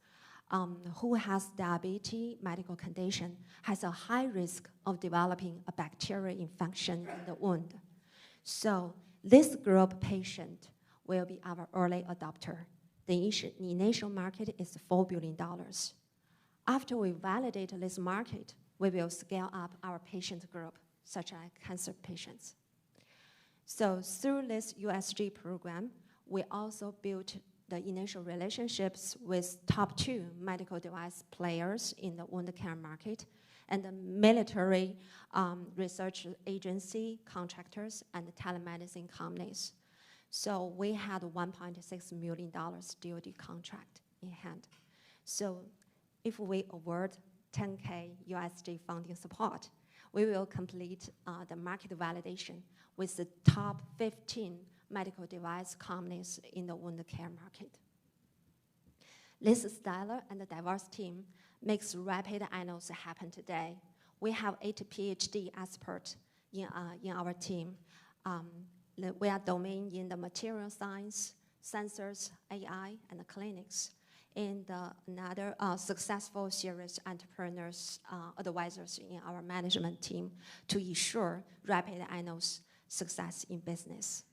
who has diabetes medical condition has a high risk of developing a bacterial infection in the wound. So this group patient will be our early adopter. The initial market is $4 billion. After we validate this market, we will scale up our patient group, such as cancer patients. So through this USG program, we also built the initial relationships with top 2 medical device players in the wound care market and the military research agency contractors and telemedicine companies. So we had $1.6 million DoD contract in hand. So if we award 10K USD funding support, we will complete the market validation with the top 15 medical device companies in the wound care market. This stellar and diverse team makes rapid iNose happen today. We have 8 PhD experts in our team. We are domain in the material science, sensors, AI, and clinics. And another successful serious entrepreneurs, advisors in our management team to ensure rapid iNose success in business.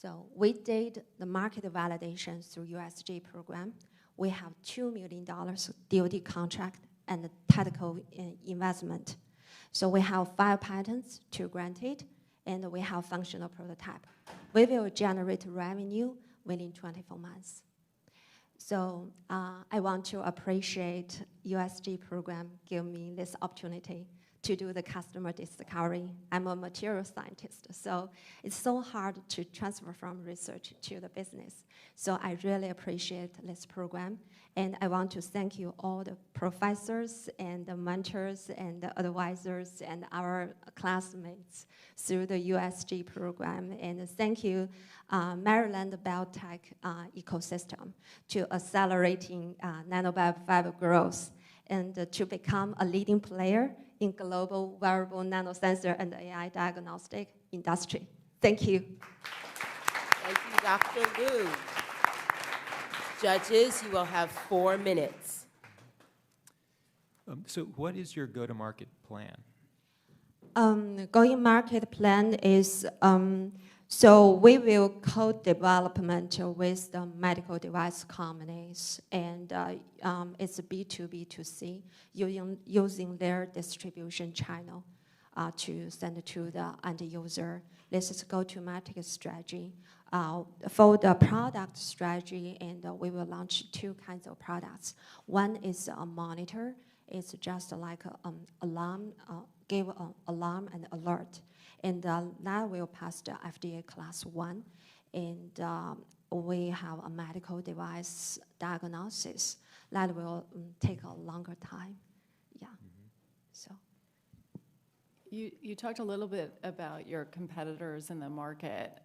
So we did the market validation through USG program. We have $2 million DoD contract and technical investment. So we have 5 patents to granted, and we have functional prototype. We will generate revenue within 24 months. So I want to appreciate USG program give me this opportunity to do the customer discovery. I'm a material scientist, so it's so hard to transfer from research to the business. So I really appreciate this program, and I want to thank you all the professors and the mentors and the advisors and our classmates through the USG program, and thank you Maryland Biotech ecosystem to accelerating nanobiofab growth and to become a leading player in global wearable nanosensor and AI diagnostic industry. Thank you. Thank you, Dr. Liu. Judges, you will have 4 minutes. So what is your go-to-market plan? Going market plan is, so we will co-development with the medical device companies, and it's a B2B2C, using their distribution channel to send to the end user. This is go-to-market strategy. For the product strategy, and we will launch 2 kinds of products. One is a monitor. It's just like an alarm, give an alarm and alert. And that will pass the FDA Class 1. And we have a medical device diagnosis that will take a longer time. Yeah. So. You talked a little bit about your competitors in the market.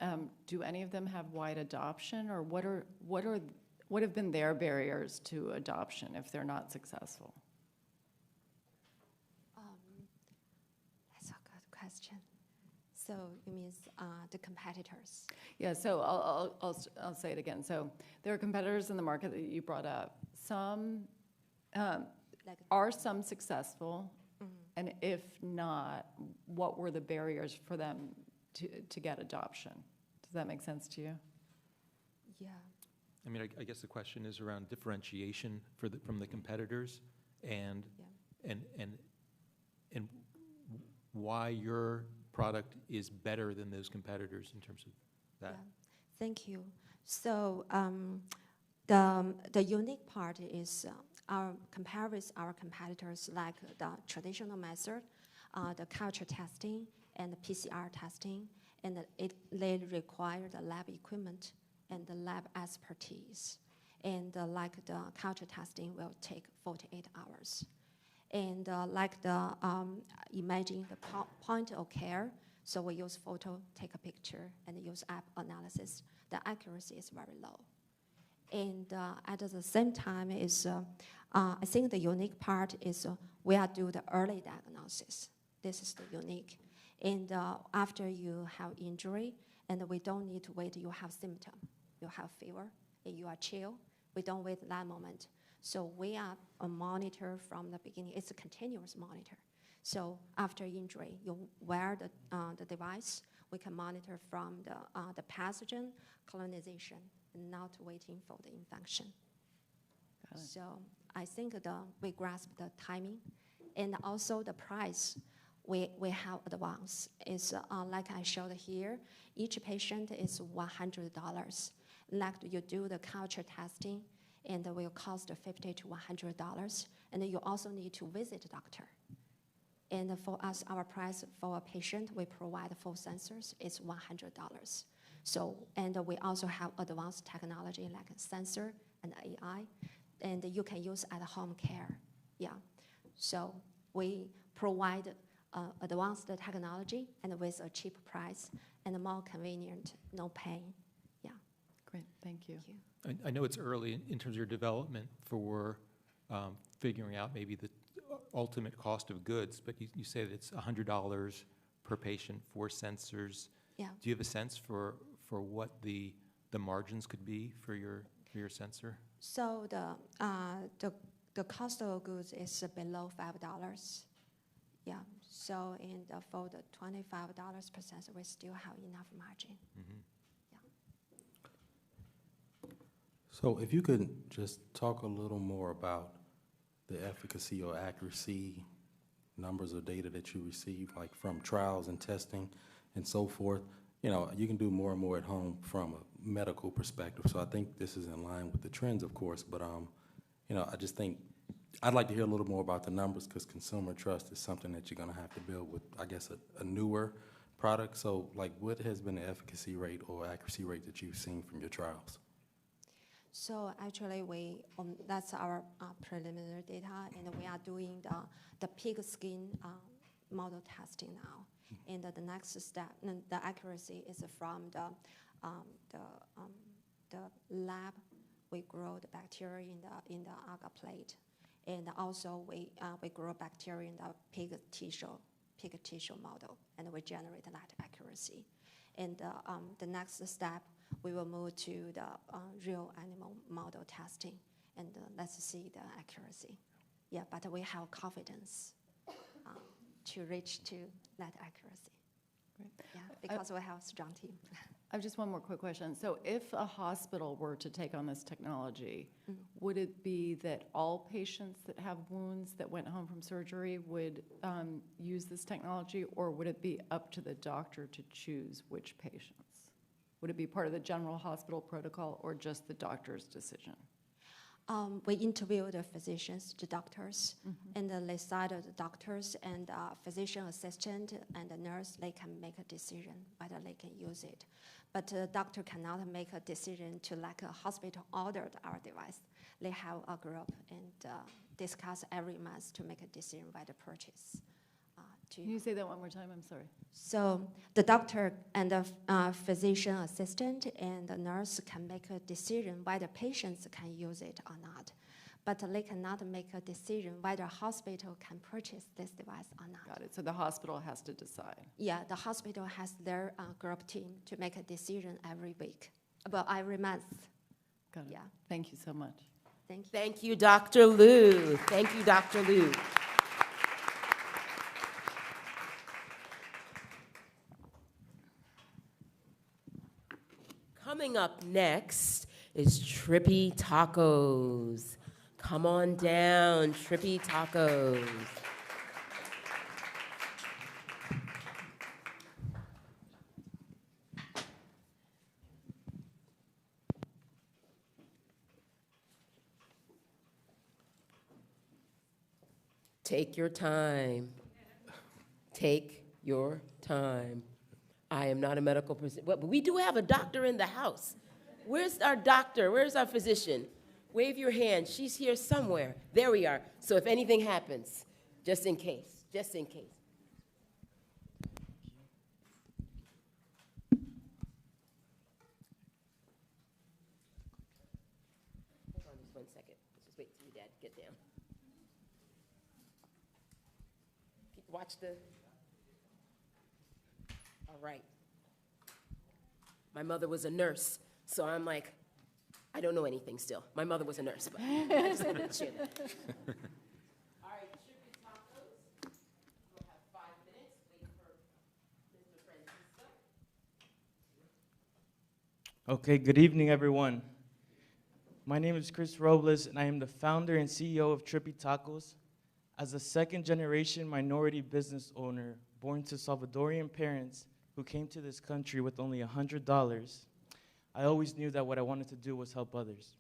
Do any of them have wide adoption, or what have been their barriers to adoption if they're not successful? That's a good question. So it means the competitors. Yeah. So I'll say it again. So there are competitors in the market that you brought up. Some are some successful. And if not, what were the barriers for them to get adoption? Does that make sense to you? Yeah. I mean, I guess the question is around differentiation from the competitors, and why your product is better than those competitors in terms of that. Yeah. Thank you. So the unique part is compare with our competitors, like the traditional method, the culture testing and the PCR testing, and they require the lab equipment and the lab expertise. And like the culture testing will take 48 hours. And like the imaging the point of care, so we use photo, take a picture, and use app analysis. The accuracy is very low. And at the same time, is I think the unique part is we are doing the early diagnosis. This is the unique. And after you have injury, and we don't need to wait, you have symptom, you have fever, and you are chill. We don't wait that moment. So we are a monitor from the beginning. It's a continuous monitor. So after injury, you wear the device. We can monitor from the pathogen, colonization, and not waiting for the infection. So I think we grasp the timing, and also the price. We have advanced. Is like I showed here. Each patient is $100. Like you do the culture testing, and it will cost $50 to $100. And you also need to visit a doctor. And for us, our price for a patient, we provide full sensors, is $100. So, and we also have advanced technology like a sensor and AI, and you can use at home care. Yeah. So we provide advanced technology and with a cheap price and more convenient, no pain. Yeah. Great, thank you. Thank you. I know it's early in terms of your development for figuring out maybe the ultimate cost of goods, but you say that it's $100 per patient for sensors. Yeah. Do you have a sense for what the margins could be for your sensor? So the cost of goods is below $5. Yeah. So for the $25 per sensor, we still have enough margin. Mm-hmm. Yeah. So if you could just talk a little more about the efficacy or accuracy numbers of data that you receive, like from trials and testing and so forth. You know, you can do more and more at home from a medical perspective. So I think this is in line with the trends, of course, but you know, I just think I'd like to hear a little more about the numbers, because consumer trust is something that you're gonna have to build with, I guess, a newer product. So like, what has been the efficacy rate or accuracy rate that you've seen from your trials? So actually, that's our preliminary data, and we are doing the pig skin model testing now. And the next step, the accuracy is from the lab. We grow the bacteria in the agar plate, and also we grow bacteria in the pig tissue model, and we generate that accuracy. And the next step, we will move to the real animal model testing, and let's see the accuracy. Yeah, but we have confidence to reach to that accuracy. Great. Yeah, because we have a strong team. I have just one more quick question. So if a hospital were to take on this technology, would it be that all patients that have wounds that went home from surgery would use this technology, or would it be up to the doctor to choose which patients? Would it be part of the general hospital protocol or just the doctor's decision? We interview the physicians, the doctors, and the left side of the doctors and physician assistant and the nurse, they can make a decision whether they can use it. But the doctor cannot make a decision to like a hospital ordered our device. They have a group and discuss every month to make a decision whether purchase. Can you say that one more time? I'm sorry. So the doctor and the physician assistant and the nurse can make a decision whether patients can use it or not. But they cannot make a decision whether hospital can purchase this device or not. Got it. So the hospital has to decide. Yeah, the hospital has their group team to make a decision every week, well, every month. Got it. Yeah. Thank you so much. Thank you. Thank you, Dr. Liu. Thank you, Dr. Liu. Coming up next is Trippy Tacos. Come on down, Trippy Tacos. Take your time. Take your time. I am not a medical person, but we do have a doctor in the house. Where's our doctor? Where's our physician? Wave your hand. She's here somewhere. There we are. So if anything happens, just in case, just in case. Hold on just 1 second. Let's just wait till your dad get down. Watch the... All right. My mother was a nurse, so I'm like, I don't know anything still. My mother was a nurse, but I just wanted to share that. All right, Trippy Tacos. We'll have 5 minutes. Wait for Mr. Francisco. Okay, good evening, everyone. My name is Chris Robles, and I am the founder and CEO of Trippy Tacos. As a second-generation minority business owner born to Salvadorian parents who came to this country with only $100, I always knew that what I wanted to do was help others.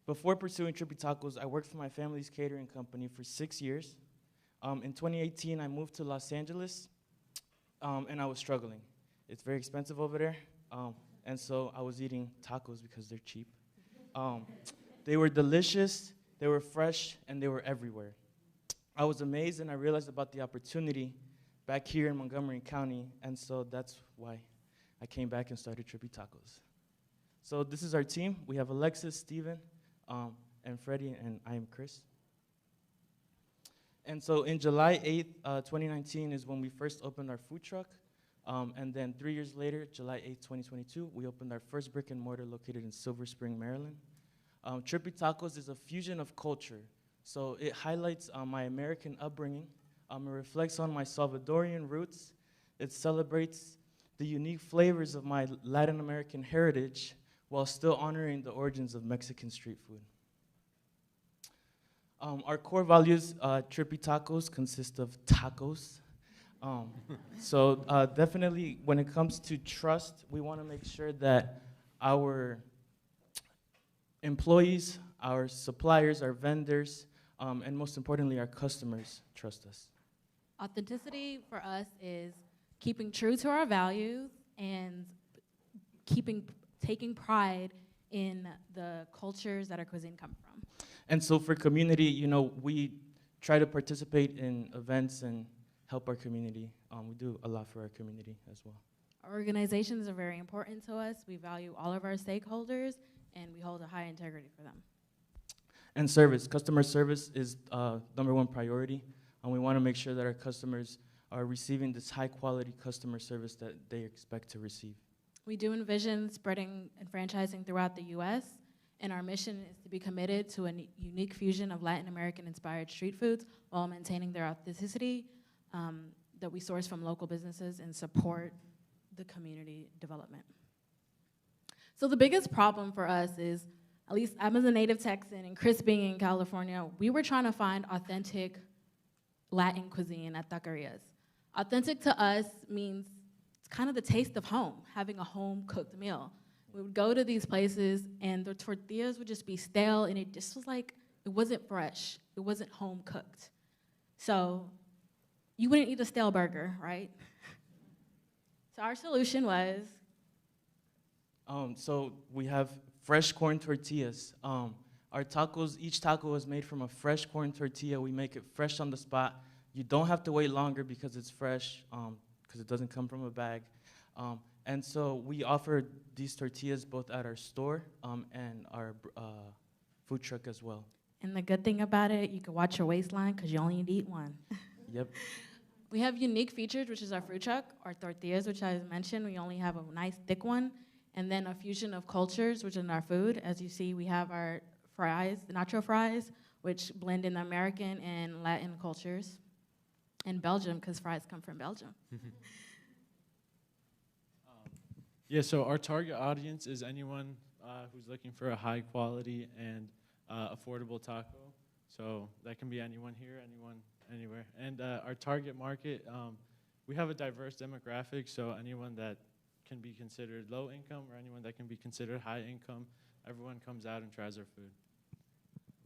Before pursuing Trippy Tacos, I worked for my family's catering company for 6 years. In 2018, I moved to Los Angeles, and I was struggling. It's very expensive over there, and so I was eating tacos because they're cheap. They were delicious, they were fresh, and they were everywhere. I was amazed, and I realized about the opportunity back here in Montgomery County, and so that's why I came back and started Trippy Tacos. So this is our team. We have Alexis, Steven, and Freddie, and I am Chris. And so in July 8th, 2019 is when we first opened our food truck, and then 3 years later, July 8th, 2022, we opened our first brick and mortar located in Silver Spring, Maryland. Trippy Tacos is a fusion of culture. So it highlights my American upbringing. It reflects on my Salvadorian roots. It celebrates the unique flavors of my Latin American heritage while still honoring the origins of Mexican street food. Our core values, Trippy Tacos, consist of tacos. So definitely, when it comes to trust, we want to make sure that our employees, our suppliers, our vendors, and most importantly, our customers trust us. Authenticity for us is keeping true to our values and taking pride in the cultures that our cuisine come from. And so for community, you know, we try to participate in events and help our community. We do a lot for our community as well. Our organizations are very important to us. We value all of our stakeholders, and we hold a high integrity for them. And service, customer service is #1 priority, and we want to make sure that our customers are receiving this high quality customer service that they expect to receive. We do envision spreading and franchising throughout the U.S., and our mission is to be committed to a unique fusion of Latin American-inspired street foods while maintaining their authenticity that we source from local businesses and support the community development. So the biggest problem for us is, at least I'm as a native Texan and Chris being in California, we were trying to find authentic Latin cuisine at taquerias. Authentic to us means it's kind of the taste of home, having a home-cooked meal. We would go to these places, and the tortillas would just be stale, and it just was like, it wasn't fresh. It wasn't home-cooked. So you wouldn't eat a stale burger, right? So our solution was? So we have fresh corn tortillas. Our tacos, each taco is made from a fresh corn tortilla. We make it fresh on the spot. You don't have to wait longer because it's fresh, because it doesn't come from a bag. And so we offer these tortillas both at our store and our food truck as well. And the good thing about it, you can watch your waistline because you only need to eat one. Yep. We have unique features, which is our food truck, our tortillas, which I mentioned. We only have a nice thick one. And then a fusion of cultures, which is in our food. As you see, we have our fries, the nacho fries, which blend in the American and Latin cultures. And Belgium, because fries come from Belgium. Yeah, so our target audience is anyone who's looking for a high quality and affordable taco. So that can be anyone here, anyone, anywhere. And our target market, we have a diverse demographic, so anyone that can be considered low income or anyone that can be considered high income, everyone comes out and tries our food.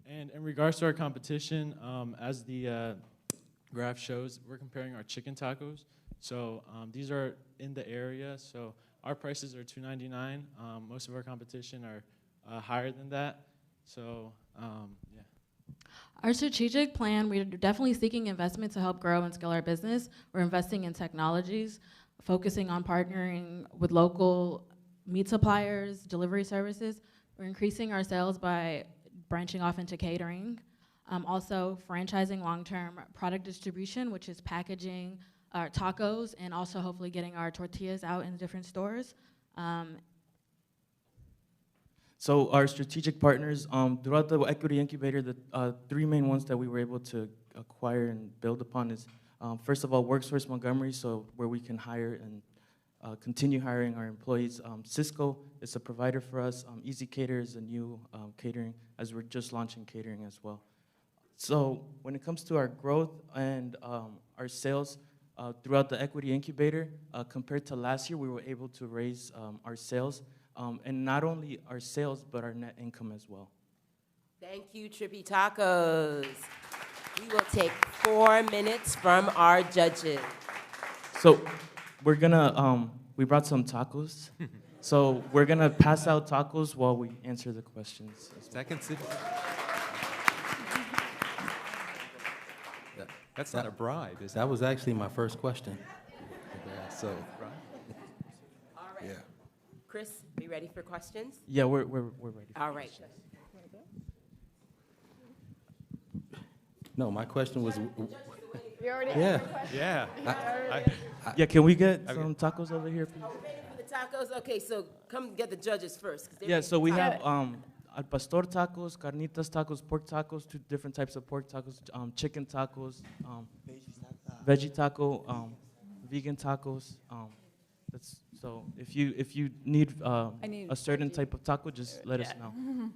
And in regards to our competition, as the graph shows, we're comparing our chicken tacos. So these are in the area, so our prices are $2.99. Most of our competition are higher than that. So, yeah. Our strategic plan, we're definitely seeking investment to help grow and scale our business. We're investing in technologies, focusing on partnering with local meat suppliers, delivery services. We're increasing our sales by branching off into catering. Also franchising long-term product distribution, which is packaging our tacos and also hopefully getting our tortillas out in different stores. So our strategic partners, throughout the Equity Incubator, the 3 main ones that we were able to acquire and build upon is, first of all, WorkSource Montgomery, so where we can hire and continue hiring our employees. Cisco is a provider for us. Easy Cater is a new catering, as we're just launching catering as well. So when it comes to our growth and our sales throughout the Equity Incubator, compared to last year, we were able to raise our sales, and not only our sales, but our net income as well. Thank you, Trippy Tacos. We will take 4 minutes from our judges. So we're gonna, we brought some tacos. So we're gonna pass out tacos while we answer the questions. Second city. That's not a bribe, is it? That was actually my first question. Yeah, so, All right. yeah. Chris, are you ready for questions? Yeah, we're ready. All right. No, my question was. You already Yeah. Yeah. Yeah, can we get some tacos over here, please? Are we ready for the tacos? Okay, so come get the judges first. Yeah, so we have al pastor tacos, carnitas tacos, pork tacos, 2 different types of pork tacos, chicken tacos, veggie taco, vegan tacos. So if you need I need a certain veggie. type of taco, just let us Yeah. know.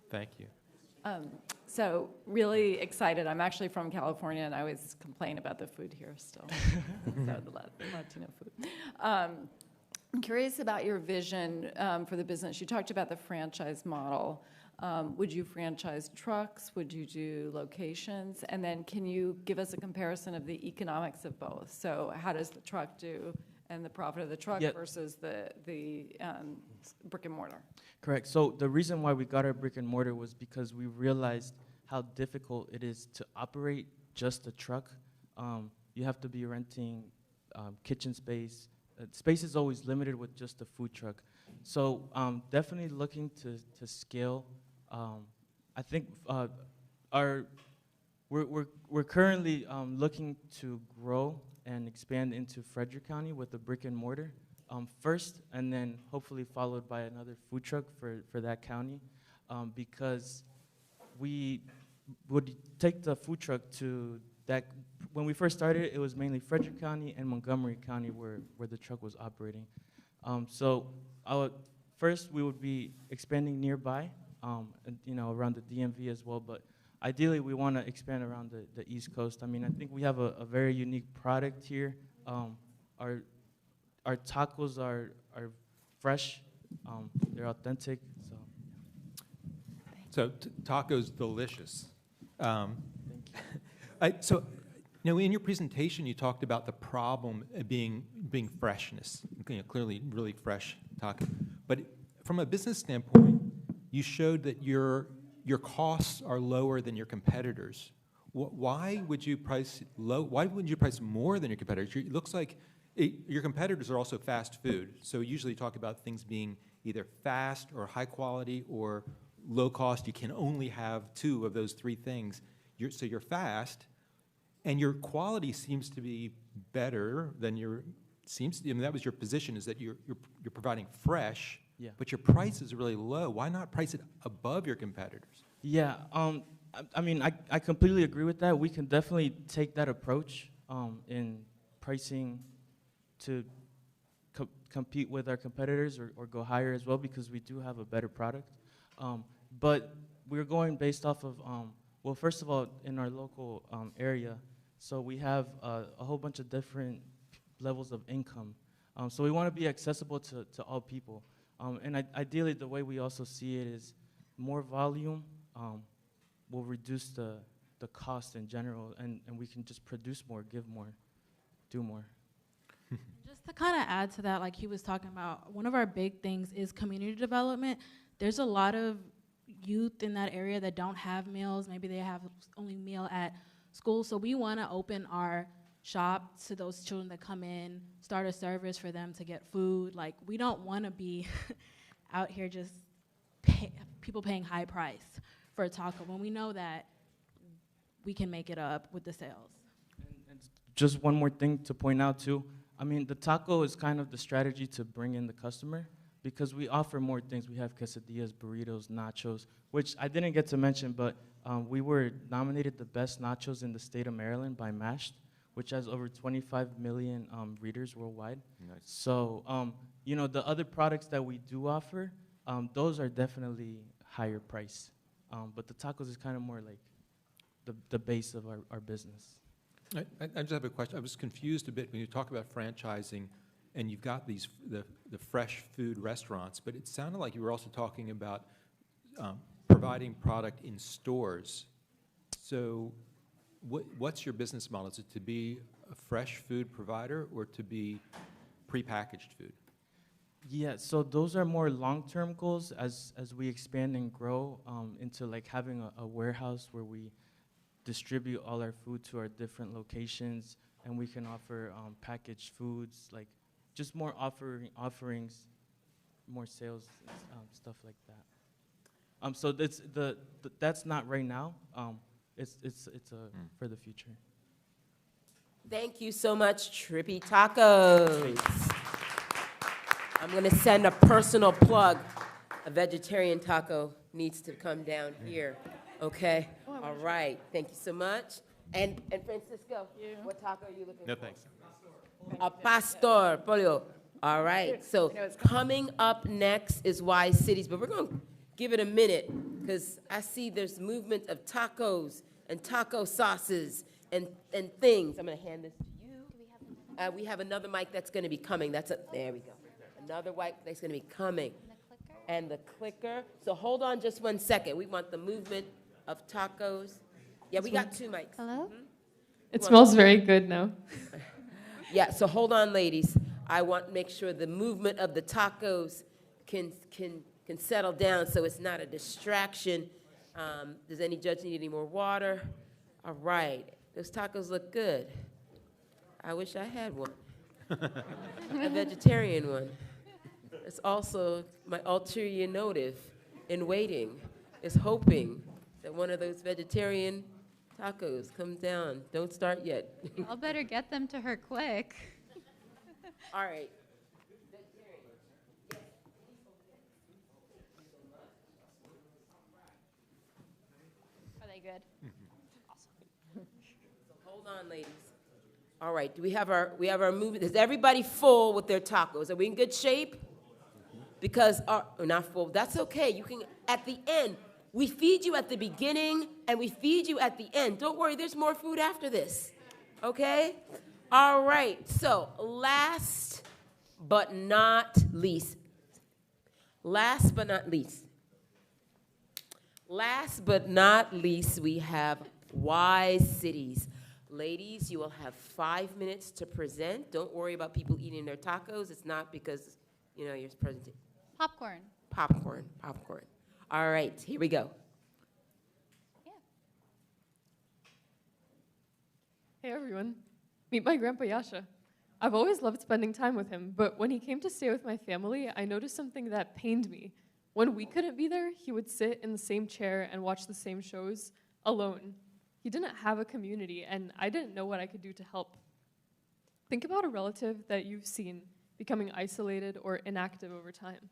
Thank you. So really excited. I'm actually from California, and I always complain about the food here still. So the Latino food. I'm curious about your vision for the business. You talked about the franchise model. Would you franchise trucks? Would you do locations? And then can you give us a comparison of the economics of both? So how does the truck do and the profit of the truck versus the brick and mortar? Correct. So the reason why we got our brick and mortar was because we realized how difficult it is to operate just a truck. You have to be renting kitchen space. Space is always limited with just a food truck. So definitely looking to scale. I think we're currently looking to grow and expand into Frederick County with a brick and mortar first, and then hopefully followed by another food truck for that county, because we would take the food truck to that. When we first started, it was mainly Frederick County and Montgomery County where the truck was operating. So first we would be expanding nearby, and, around the DMV as well, but ideally we want to expand around the East Coast. I mean, I think we have a very unique product here. Our tacos are fresh, they're authentic, so. So tacos delicious. Thank you. So, in your presentation, you talked about the problem being freshness. Clearly, really fresh taco. But from a business standpoint, you showed that your costs are lower than your competitors. Why would you price low? Why wouldn't you price more than your competitors? It looks like your competitors are also fast food. So usually you talk about things being either fast or high quality or low cost. You can only have two of those three things. So you're fast, and your quality seems to be better than that was your position, is that you're providing fresh, but your price is really low. Why not price it above your competitors? Yeah, I mean, I completely agree with that. We can definitely take that approach in pricing to compete with our competitors or go higher as well, because we do have a better product. But we're going based off of, well, first of all, in our local area, so we have a whole bunch of different levels of income. So we want to be accessible to all people. And ideally, the way we also see it is more volume will reduce the cost in general, and we can just produce more, give more, do more. Just to kind of add to that, like he was talking about, one of our big things is community development. There's a lot of youth in that area that don't have meals. Maybe they have only meal at school. So we want to open our shop to those children that come in, start a service for them to get food. Like, we don't want to be out here just people paying high price for a taco when we know that we can make it up with the sales. And just one more thing to point out too. I mean, the taco is kind of the strategy to bring in the customer, because we offer more things. We have quesadillas, burritos, nachos, which I didn't get to mention, but we were nominated the best nachos in the state of Maryland by Mashed, which has over 25 million readers worldwide. Nice. So, the other products that we do offer, those are definitely higher price. But the tacos is kind of more like the base of our business. I just have a question. I was confused a bit when you talk about franchising, and you've got the fresh food restaurants, but it sounded like you were also talking about providing product in stores. So what's your business model? Is it to be a fresh food provider or to be prepackaged food? Yeah, so those are more long-term goals as we expand and grow into like having a warehouse where we distribute all our food to our different locations, and we can offer packaged foods, like just more offerings, more sales, stuff like that. So that's not right now. It's for the future. Thank you so much, Trippy Tacos. I'm going to send a personal plug. A vegetarian taco needs to come down here. Okay? All right. Thank you so much. And Francisco, what taco are you looking for? No, thanks. A pastor, pollo. All right, so coming up next is Wise Cities, but we're going to give it a minute because I see there's movement of tacos and taco sauces and things. I'm going to hand this to you. We have another mic that's going to be coming. There we go. Another mic that's going to be coming. And the clicker. So hold on just 1 second. We want the movement of tacos. Yeah, we got 2 mics. Hello? It smells very good now. Yeah, so hold on, ladies. I want to make sure the movement of the tacos can settle down so it's not a distraction. Does any judge need any more water? All right. Those tacos look good. I wish I had one. A vegetarian one. It's also my ulterior motive in waiting, is hoping that one of those vegetarian tacos comes down. Don't start yet. I'll better get them to her quick. All right. Are they good? Awesome. So hold on, ladies. All right. Do we have our movement? Is everybody full with their tacos? Are we in good shape? Because not full. That's okay. You can at the end. We feed you at the beginning and we feed you at the end. Don't worry. There's more food after this. Okay. All right. So last but not least, we have Wise Cities. Ladies, you will have 5 minutes to present. Don't worry about people eating their tacos. It's not because, you're presenting. Popcorn. Popcorn. All right, here we go. Yeah. Hey, everyone. Meet my grandpa Yasha. I've always loved spending time with him, but when he came to stay with my family, I noticed something that pained me. When we couldn't be there, he would sit in the same chair and watch the same shows alone. He didn't have a community, and I didn't know what I could do to help. Think about a relative that you've seen becoming isolated or inactive over time.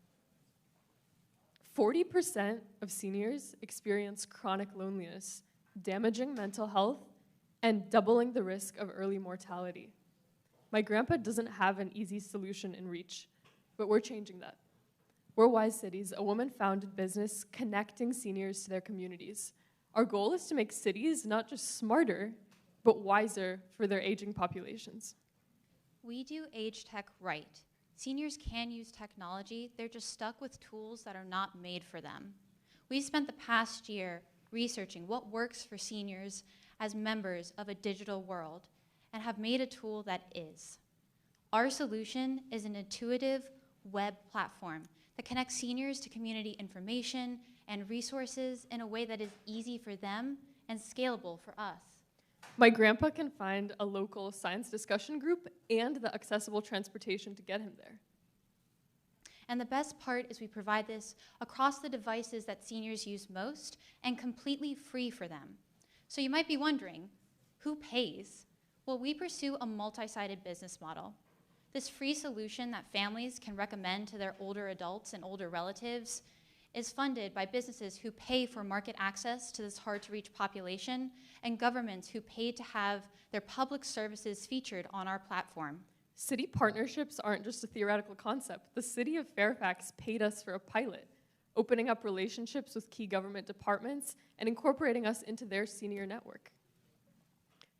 40% of seniors experience chronic loneliness, damaging mental health, and doubling the risk of early mortality. My grandpa doesn't have an easy solution in reach, but we're changing that. We're Wise Cities, a woman-founded business connecting seniors to their communities. Our goal is to make cities not just smarter, but wiser for their aging populations. We do age tech right. Seniors can use technology, they're just stuck with tools that are not made for them. We spent the past year researching what works for seniors as members of a digital world and have made a tool that is. Our solution is an intuitive web platform that connects seniors to community information and resources in a way that is easy for them and scalable for us. My grandpa can find a local science discussion group and the accessible transportation to get him there. And the best part is we provide this across the devices that seniors use most and completely free for them. So you might be wondering, who pays? Well, we pursue a multi-sided business model. This free solution that families can recommend to their older adults and older relatives is funded by businesses who pay for market access to this hard-to-reach population and governments who pay to have their public services featured on our platform. City partnerships aren't just a theoretical concept. The city of Fairfax paid us for a pilot, opening up relationships with key government departments and incorporating us into their senior network.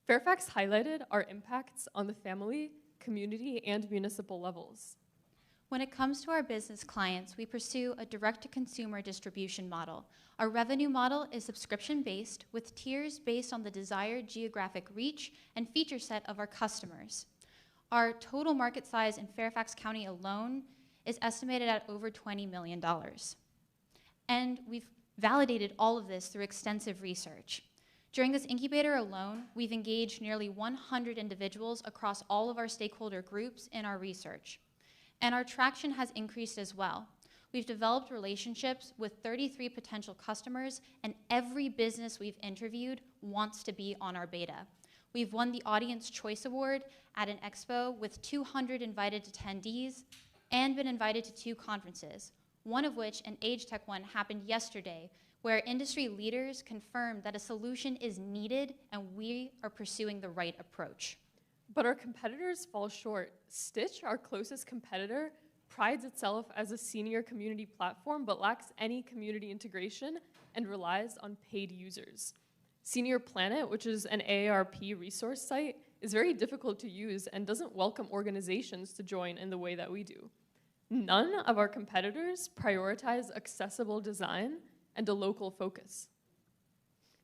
Fairfax highlighted our impacts on the family, community, and municipal levels. When it comes to our business clients, we pursue a direct-to-consumer distribution model. Our revenue model is subscription-based with tiers based on the desired geographic reach and feature set of our customers. Our total market size in Fairfax County alone is estimated at over $20 million. And we've validated all of this through extensive research. During this incubator alone, we've engaged nearly 100 individuals across all of our stakeholder groups in our research. And our traction has increased as well. We've developed relationships with 33 potential customers, and every business we've interviewed wants to be on our beta. We've won the Audience Choice Award at an expo with 200 invited attendees and been invited to 2 conferences, one of which, an Age Tech one, happened yesterday, where industry leaders confirmed that a solution is needed and we are pursuing the right approach. But our competitors fall short. Stitch, our closest competitor, prides itself as a senior community platform but lacks any community integration and relies on paid users. Senior Planet, which is an AARP resource site, is very difficult to use and doesn't welcome organizations to join in the way that we do. None of our competitors prioritize accessible design and a local focus.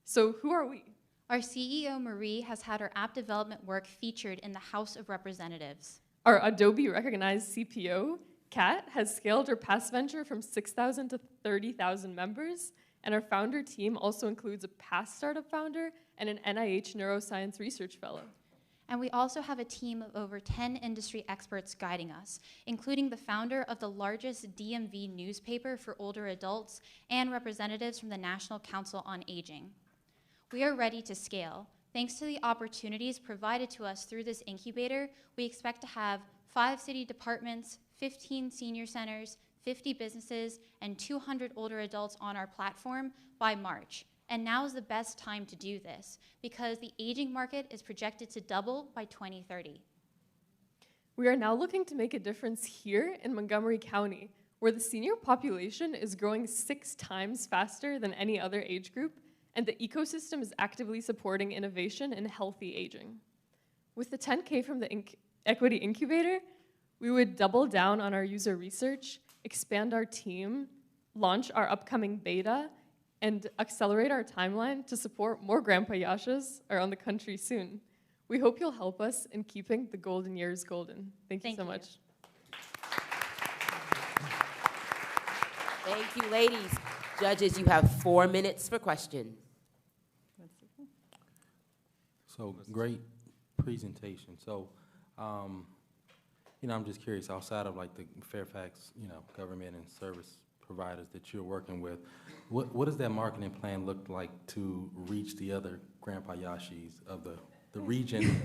So who are we? Our CEO, Marie, has had her app development work featured in the House of Representatives. Our Adobe recognized CPO, Kat, has scaled her past venture from 6,000 to 30,000 members, and our founder team also includes a past startup founder and an NIH neuroscience research fellow. And we also have a team of over 10 industry experts guiding us, including the founder of the largest DMV newspaper for older adults and representatives from the National Council on Aging. We are ready to scale. Thanks to the opportunities provided to us through this incubator, we expect to have 5 city departments, 15 senior centers, 50 businesses, and 200 older adults on our platform by March. And now is the best time to do this because the aging market is projected to double by 2030. We are now looking to make a difference here in Montgomery County, where the senior population is growing 6 times faster than any other age group, and the ecosystem is actively supporting innovation in healthy aging. With the $10K from the Equity Incubator, we would double down on our user research, expand our team, launch our upcoming beta, and accelerate our timeline to support more Grandpa Yashas around the country soon. We hope you'll help us in keeping the golden years golden. Thank you so much. Thank you, ladies. Judges, you have 4 minutes for questions. So great presentation. So, I'm just curious, outside of like the Fairfax, government and service providers that you're working with, what does that marketing plan look like to reach the other Grandpa Yashis of the region,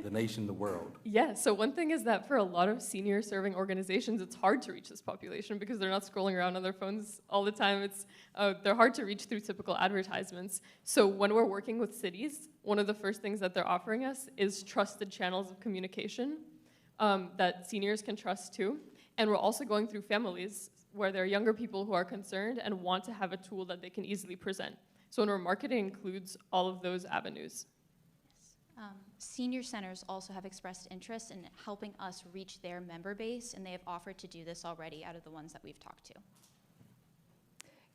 the nation, the world? Yeah, so one thing is that for a lot of senior serving organizations, it's hard to reach this population because they're not scrolling around on their phones all the time. They're hard to reach through typical advertisements. So when we're working with cities, one of the first things that they're offering us is trusted channels of communication that seniors can trust too. And we're also going through families where there are younger people who are concerned and want to have a tool that they can easily present. So when our marketing includes all of those avenues. Senior centers also have expressed interest in helping us reach their member base, and they have offered to do this already out of the ones that we've talked to.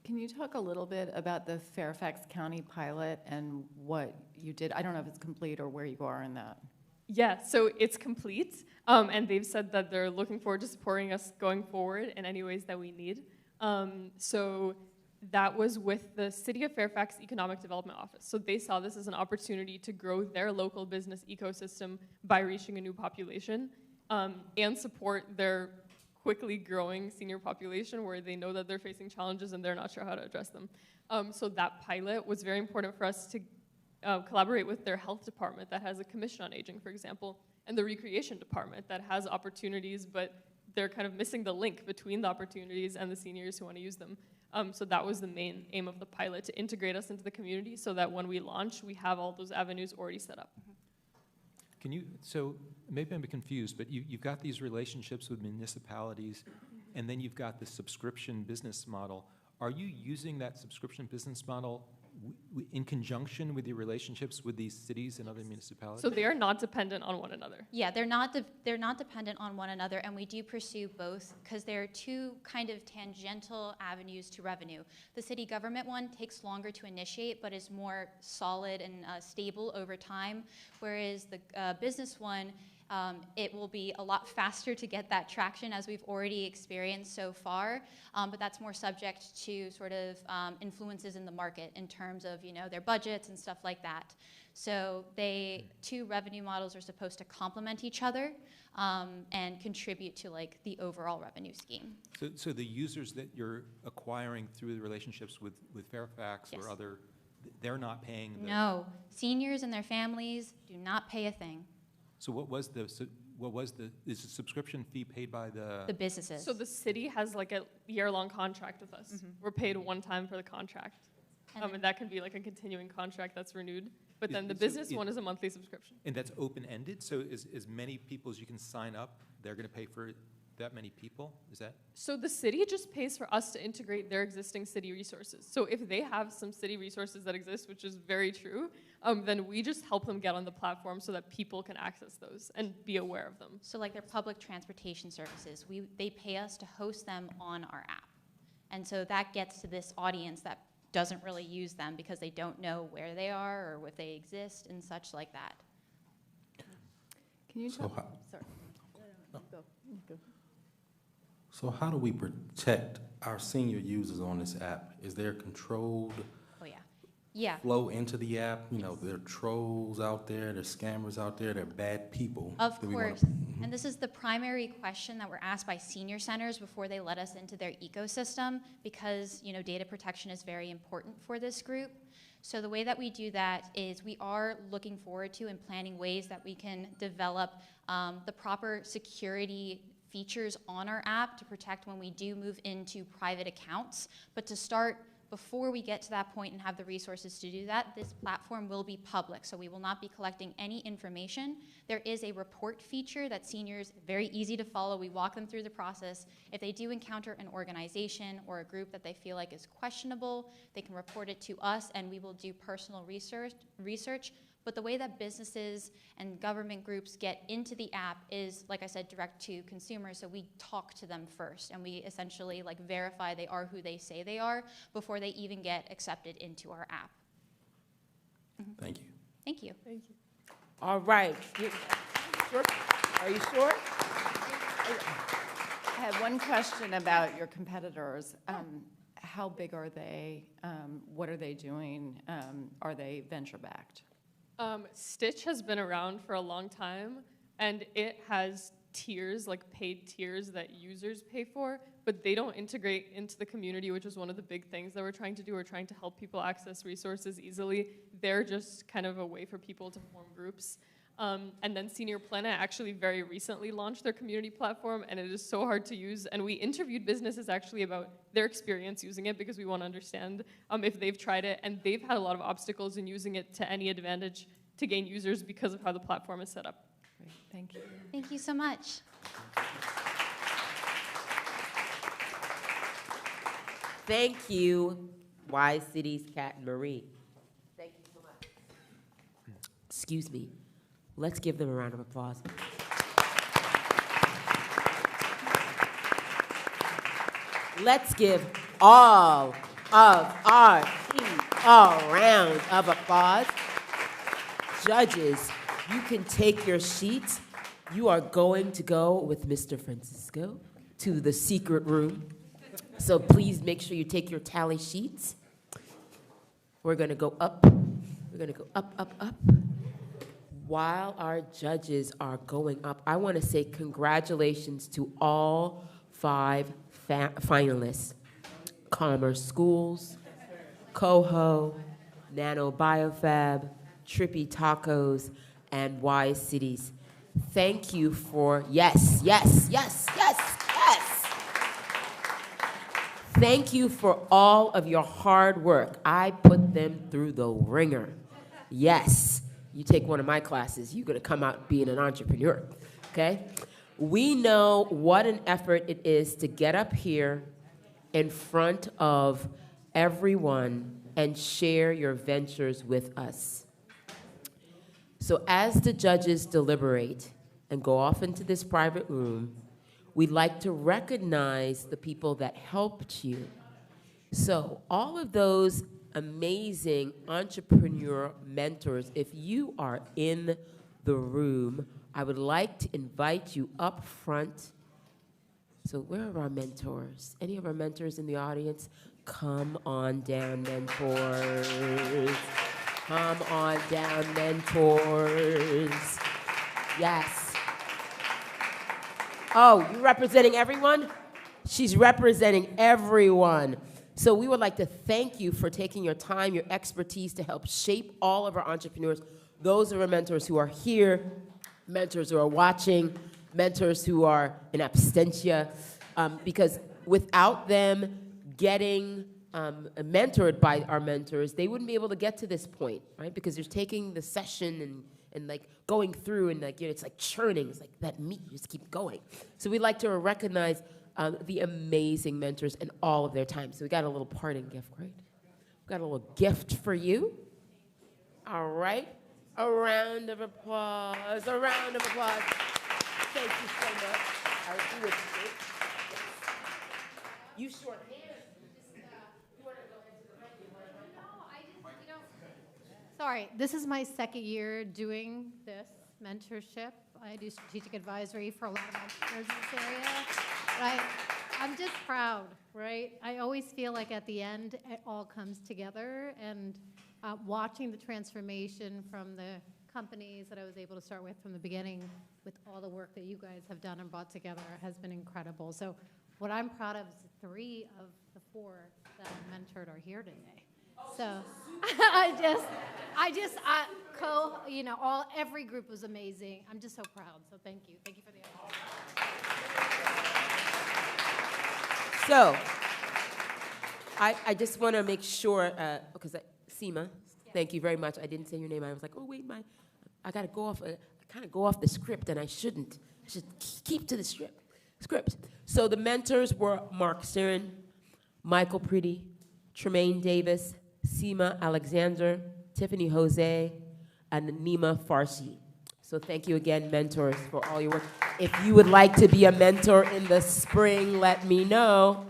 Can you talk a little bit about the Fairfax County pilot and what you did? I don't know if it's complete or where you are in that. Yeah, so it's complete, and they've said that they're looking forward to supporting us going forward in any ways that we need. So that was with the City of Fairfax Economic Development Office. So they saw this as an opportunity to grow their local business ecosystem by reaching a new population and support their quickly growing senior population where they know that they're facing challenges and they're not sure how to address them. So that pilot was very important for us to collaborate with their health department that has a commission on aging, for example, and the recreation department that has opportunities, but they're kind of missing the link between the opportunities and the seniors who want to use them. So that was the main aim of the pilot, to integrate us into the community so that when we launch, we have all those avenues already set up. So maybe I'm confused, but you've got these relationships with municipalities, and then you've got the subscription business model. Are you using that subscription business model in conjunction with your relationships with these cities and other municipalities? So they are not dependent on one another. Yeah, they're not dependent on one another, and we do pursue both because there are 2 kind of tangential avenues to revenue. The city government one takes longer to initiate, but is more solid and stable over time, whereas the business one, it will be a lot faster to get that traction as we've already experienced so far, but that's more subject to sort of influences in the market in terms of their budgets and stuff like that. So 2 revenue models are supposed to complement each other and contribute to like the overall revenue scheme. So the users that you're acquiring through the relationships with Fairfax or other, they're not paying? No, seniors and their families do not pay a thing. So is the subscription fee paid by the businesses? So the city has like a year-long contract with us. We're paid one time for the contract. And that can be like a continuing contract that's renewed. But then the business one is a monthly subscription. And that's open-ended, so as many people as you can sign up, they're going to pay for that many people? Is that? So the city just pays for us to integrate their existing city resources. So if they have some city resources that exist, which is very true, then we just help them get on the platform so that people can access those and be aware of them. So like their public transportation services, they pay us to host them on our app. And so that gets to this audience that doesn't really use them because they don't know where they are or if they exist and such like that. Can you So talk? Sorry. Go. So how do we protect our senior users on this app? Is there controlled Oh, yeah. Yeah. flow into the app? You know, there are trolls out there, there are scammers out there, there are bad people. Of that we wanna- course. And this is the primary question that we're asked by senior centers before they let us into their ecosystem because, you know, data protection is very important for this group. So the way that we do that is we are looking forward to and planning ways that we can develop the proper security features on our app to protect when we do move into private accounts. But to start, before we get to that point and have the resources to do that, this platform will be public, so we will not be collecting any information. There is a report feature that seniors, very easy to follow. We walk them through the process. If they do encounter an organization or a group that they feel like is questionable, they can report it to us and we will do personal research. But the way that businesses and government groups get into the app is, like I said, direct to consumers. So we talk to them first, and we essentially like verify they are who they say they are before they even get accepted into our app. Thank you. Thank you. Thank you. All right. Are you sure? I had one question about your competitors. How big are they? What are they doing? Are they venture-backed? Stitch has been around for a long time, and it has tiers, like paid tiers that users pay for, but they don't integrate into the community, which is one of the big things that we're trying to do. We're trying to help people access resources easily. They're just kind of a way for people to form groups. And then Senior Planet actually very recently launched their community platform, and it is so hard to use. And we interviewed businesses actually about their experience using it because we want to understand if they've tried it. And they've had a lot of obstacles in using it to any advantage to gain users because of how the platform is set up. Great, thank you. Thank you so much. Thank you, Wise Cities Cat and Marie. Thank you so much. Excuse me. Let's give them a round of applause. Let's give all of our team a round of applause. Judges, you can take your seats. You are going to go with Mr. Francisco to the secret room. So please make sure you take your tally sheets. We're going to go up. We're going to go up, up, up. While our judges are going up, I want to say congratulations to all 5 finalists. Commerce Schools, Coho, Nano Biofab, Trippy Tacos, and Wise Cities. Thank you for, yes. Thank you for all of your hard work. I put them through the ringer. Yes. You take one of my classes, you're going to come out being an entrepreneur, okay? We know what an effort it is to get up here in front of everyone and share your ventures with us. So as the judges deliberate and go off into this private room, we'd like to recognize the people that helped you. So all of those amazing entrepreneur mentors, if you are in the room, I would like to invite you up front. So where are our mentors? Any of our mentors in the audience? Come on down, mentors. Come on down, mentors. Yes. Oh, you representing everyone? She's representing everyone. So we would like to thank you for taking your time, your expertise to help shape all of our entrepreneurs. Those are our mentors who are here, mentors who are watching, mentors who are in absentia, because without them getting mentored by our mentors, they wouldn't be able to get to this point, right? Because they're taking the session and like going through and like, you know, it's like churning. It's like that meat, you just keep going. So we'd like to recognize the amazing mentors and all of their time. So we got a little parting gift, right? We got a little gift for you. All right. A round of applause. A round of applause. Thank you so much. I do appreciate it. Yes. You short hands. Sorry, this is my second year doing this mentorship. I do strategic advisory for a lot of entrepreneurs in this area. But I'm just proud, right? I always feel like at the end, it all comes together. And watching the transformation from the companies that I was able to start with from the beginning with all the work that you guys have done and brought together has been incredible. So what I'm proud of is 3 of the 4 that I mentored are here today. So every group was amazing. I'm just so proud. So thank you. Thank you for the opportunity. So I just want to make sure, because Seema, thank you very much. I didn't say your name. I was like, oh wait, I got to go off. I kind of go off the script, and I shouldn't. I should keep to the script. So the mentors were Mark Sterin, Michael Pretty, Tremaine Davis, Seema Alexander, Tiffany Jose, and Nima Farsi. So thank you again, mentors, for all your work. If you would like to be a mentor in the spring, let me know.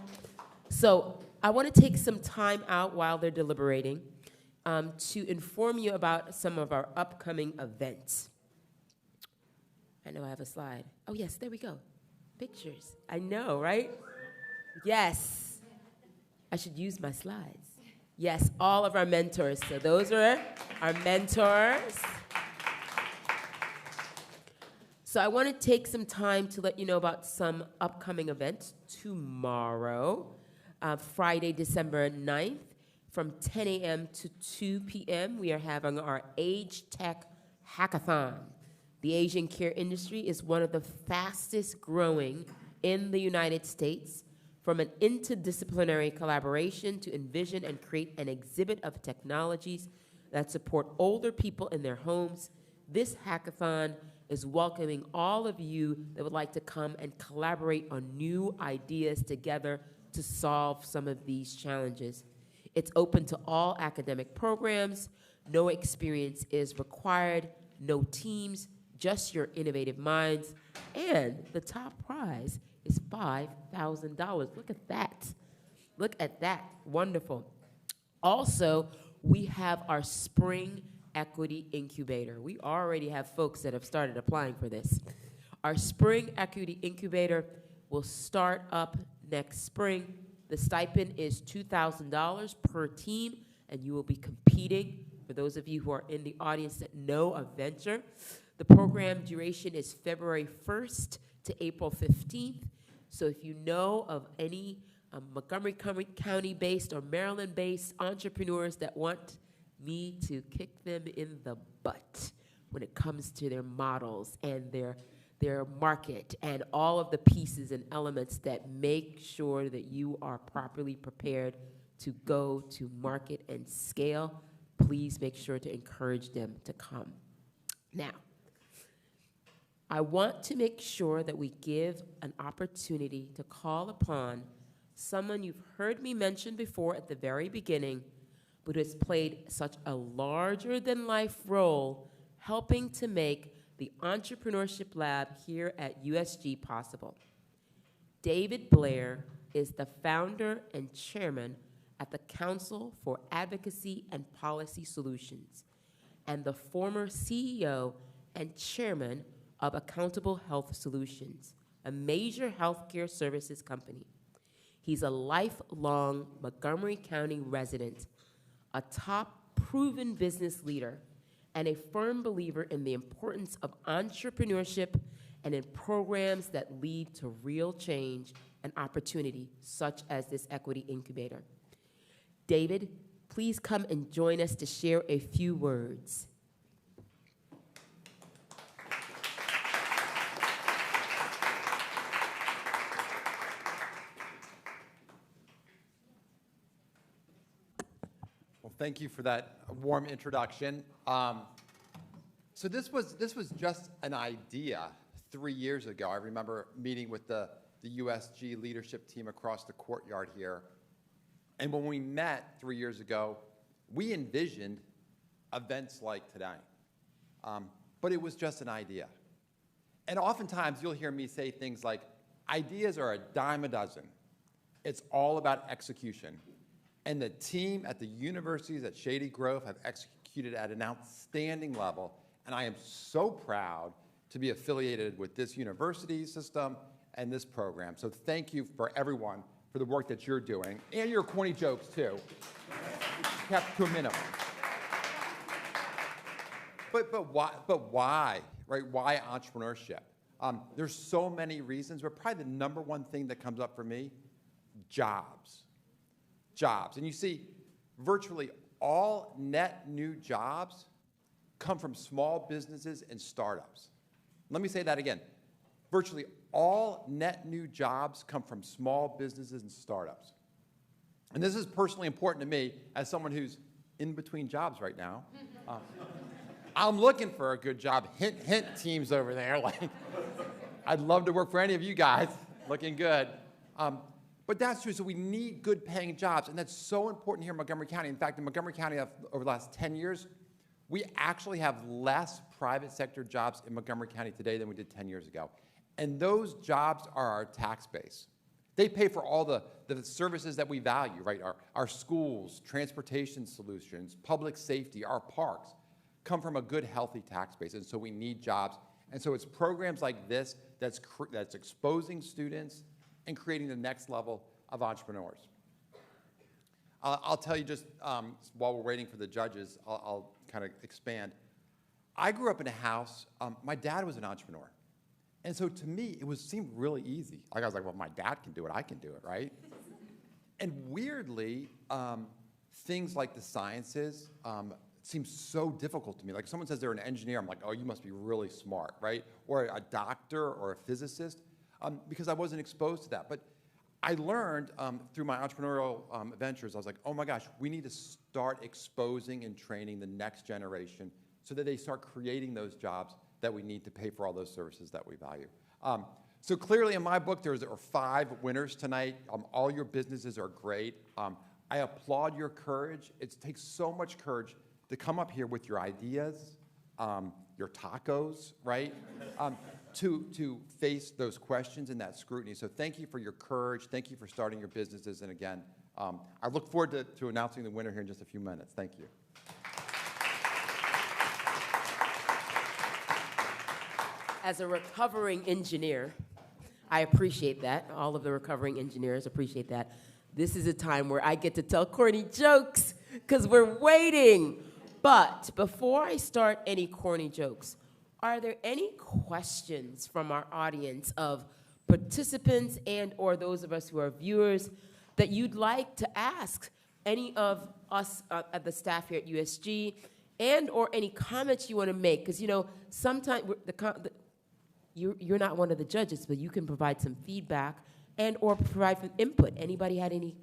So I want to take some time out while they're deliberating to inform you about some of our upcoming events. I know I have a slide. Oh, yes, there we go. Pictures. I know, right? Yes. I should use my slides. Yes, all of our mentors. So those are our mentors. So I want to take some time to let you know about some upcoming events. Tomorrow, Friday, December 9th, from 10 a.m. to 2 p.m., we are having our Age Tech Hackathon. The Asian care industry is one of the fastest growing in the United States. From an interdisciplinary collaboration to envision and create an exhibit of technologies that support older people in their homes, this hackathon is welcoming all of you that would like to come and collaborate on new ideas together to solve some of these challenges. It's open to all academic programs. No experience is required, no teams, just your innovative minds. And the top prize is $5,000. Look at that. Look at that. Wonderful. Also, we have our Spring Equity Incubator. We already have folks that have started applying for this. Our Spring Equity Incubator will start up next spring. The stipend is $2,000 per team, and you will be competing. For those of you who are in the audience that know of Venture, the program duration is February 1st to April 15th. So if you know of any Montgomery County-based or Maryland-based entrepreneurs that want me to kick them in the butt when it comes to their models and their market and all of the pieces and elements that make sure that you are properly prepared to go to market and scale, please make sure to encourage them to come. Now, I want to make sure that we give an opportunity to call upon someone you've heard me mention before at the very beginning, but who has played such a larger-than-life role helping to make the Entrepreneurship Lab here at USG possible. David Blair is the founder and chairman at the Council for Advocacy and Policy Solutions and the former CEO and chairman of Accountable Health Solutions, a major healthcare services company. He's a lifelong Montgomery County resident, a top proven business leader, and a firm believer in the importance of entrepreneurship and in programs that lead to real change and opportunity, such as this Equity Incubator. David, please come and join us to share a few words. thank you for that warm introduction. So this was just an idea 3 years ago. I remember meeting with the USG leadership team across the courtyard here. And when we met 3 years ago, we envisioned events like today. But it was just an idea. And oftentimes you'll hear me say things like, ideas are a dime a dozen. It's all about execution. And the team at the universities at Shady Grove have executed at an outstanding level. And I am so proud to be affiliated with this university system and this program. So thank you for everyone for the work that you're doing, and your corny jokes too, kept to a minimum. But why, right? Why entrepreneurship? There's so many reasons, but probably the number one thing that comes up for me, jobs. Jobs. And you see, virtually all net new jobs come from small businesses and startups. Let me say that again. Virtually all net new jobs come from small businesses and startups. And this is personally important to me as someone who's in between jobs right now. I'm looking for a good job. Hint, hint, teams over there. Like, I'd love to work for any of you guys. Looking good. But that's true. So we need good paying jobs. And that's so important here in Montgomery County. In fact, in Montgomery County, over the last 10 years, we actually have less private sector jobs in Montgomery County today than we did 10 years ago. And those jobs are our tax base. They pay for all the services that we value, right? Our schools, transportation solutions, public safety, our parks come from a good, healthy tax base. And so we need jobs. And so it's programs like this that's exposing students and creating the next level of entrepreneurs. I'll tell you just, while we're waiting for the judges, I'll kind of expand. I grew up in a house, my dad was an entrepreneur. And so to me, it seemed really easy. Like I was like, well, my dad can do it, I can do it, right? And weirdly, things like the sciences seem so difficult to me. Like someone says they're an engineer, I'm like, oh, you must be really smart, right? Or a doctor or a physicist, because I wasn't exposed to that. But I learned through my entrepreneurial ventures, I was like, oh my gosh, we need to start exposing and training the next generation so that they start creating those jobs that we need to pay for all those services that we value. So clearly in my book, there are 5 winners tonight. All your businesses are great. I applaud your courage. It takes so much courage to come up here with your ideas, your tacos, right? To face those questions and that scrutiny. So thank you for your courage. Thank you for starting your businesses. And again, I look forward to announcing the winner here in just a few minutes. Thank you. As a recovering engineer, I appreciate that. All of the recovering engineers appreciate that. This is a time where I get to tell corny jokes because we're waiting. But before I start any corny jokes, are there any questions from our audience of participants and or those of us who are viewers that you'd like to ask any of us at the staff here at USG and or any comments you want to make? Because, you know, sometimes you're not one of the judges, but you can provide some feedback and or provide some input. Anybody had any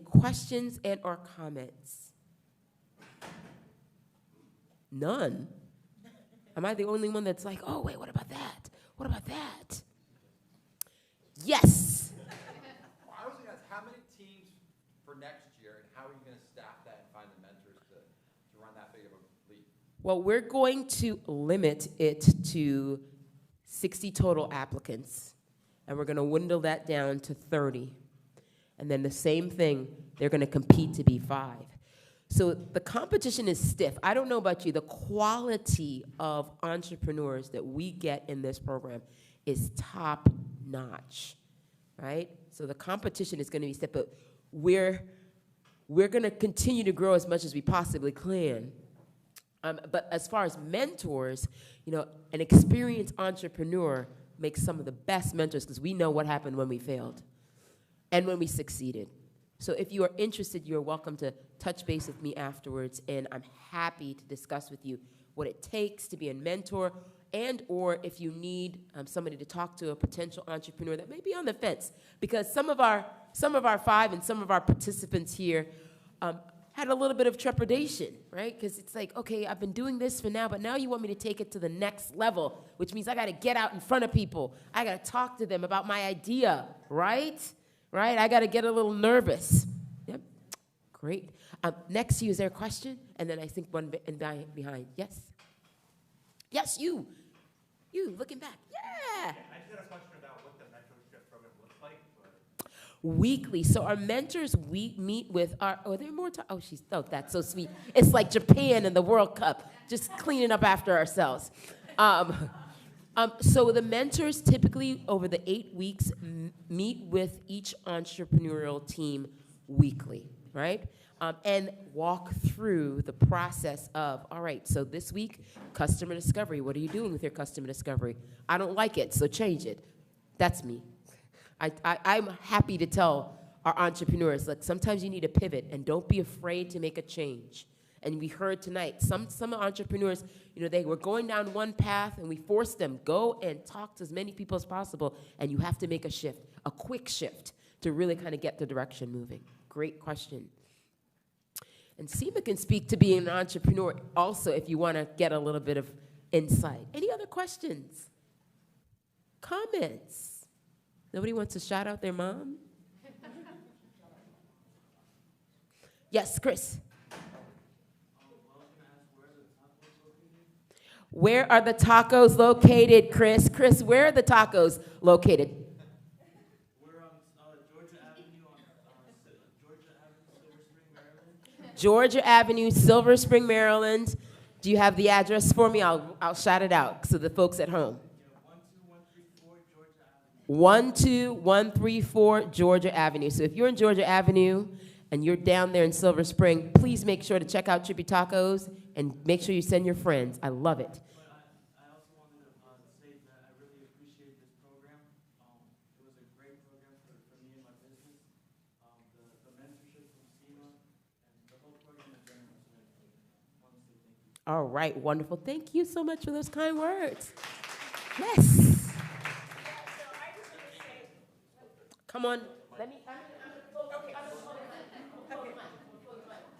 questions and or comments? None? Am I the only one that's like, oh, wait, what about that? What about that? Yes. Well, I was going to ask, how many teams for next year, and how are you going to staff that and find the mentors to run that big of a leap? Well, we're going to limit it to 60 total applicants, and we're going to dwindle that down to 30. And then the same thing, they're going to compete to be 5. So the competition is stiff. I don't know about you, the quality of entrepreneurs that we get in this program is top notch, right? So the competition is going to be stiff, but we're going to continue to grow as much as we possibly can. But as far as mentors, you know, an experienced entrepreneur makes some of the best mentors because we know what happened when we failed and when we succeeded. So if you are interested, you're welcome to touch base with me afterwards, and I'm happy to discuss with you what it takes to be a mentor, and or if you need somebody to talk to, a potential entrepreneur that may be on the fence, because some of our 5 and some of our participants here had a little bit of trepidation, right? Because it's like, okay, I've been doing this for now, but now you want me to take it to the next level, which means I got to get out in front of people. I got to talk to them about my idea, right? Right? I got to get a little nervous. Yep. Great. Next to you, is there a question? And then I think one behind. Yes? Yes, you. You, looking back. Yeah. I just had a question about what the mentorship program looks like. Weekly. So our mentors, we meet with our, oh, are there more? That's so sweet. It's like Japan and the World Cup, just cleaning up after ourselves. So the mentors typically over the 8 weeks meet with each entrepreneurial team weekly, right? And walk through the process of, all right, so this week, customer discovery. What are you doing with your customer discovery? I don't like it, so change it. That's me. I'm happy to tell our entrepreneurs, like, sometimes you need to pivot, and don't be afraid to make a change. And we heard tonight, some entrepreneurs, they were going down one path, and we forced them, go and talk to as many people as possible, and you have to make a shift, a quick shift, to really kind of get the direction moving. Great question. And Seema can speak to being an entrepreneur also if you want to get a little bit of insight. Any other questions? Comments? Nobody wants to shout out their mom? Yes, Chris. Where are the tacos located, Chris? Chris, where are the tacos located? We're on Georgia Avenue, Silver Spring, Maryland. Georgia Avenue, Silver Spring, Maryland. Do you have the address for me? I'll shout it out so the folks at home. 12134 Georgia Avenue. So if you're in Georgia Avenue and you're down there in Silver Spring, please make sure to check out Trippy Tacos and make sure you send your friends. I love it. I also wanted to say that I really appreciate this program. It was a great program for me and my business. The mentorship from SEMA and the whole program in general. So I want to say thank you. All right, wonderful. Thank you so much for those kind words. Yes. Come on. Let me. Okay.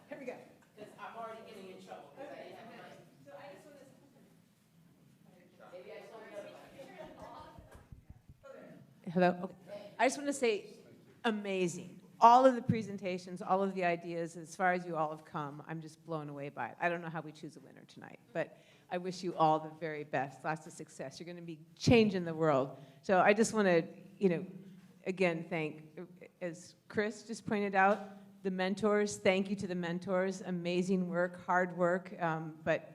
Here we go. Because I'm already getting in trouble. So I just want to. Hello. Okay. I just want to say, amazing. All of the presentations, all of the ideas, as far as you all have come, I'm just blown away by it. I don't know how we choose a winner tonight, but I wish you all the very best, lots of success. You're going to be changing the world. So I just want to, again, thank, as Chris just pointed out, the mentors. Thank you to the mentors. Amazing work, hard work, but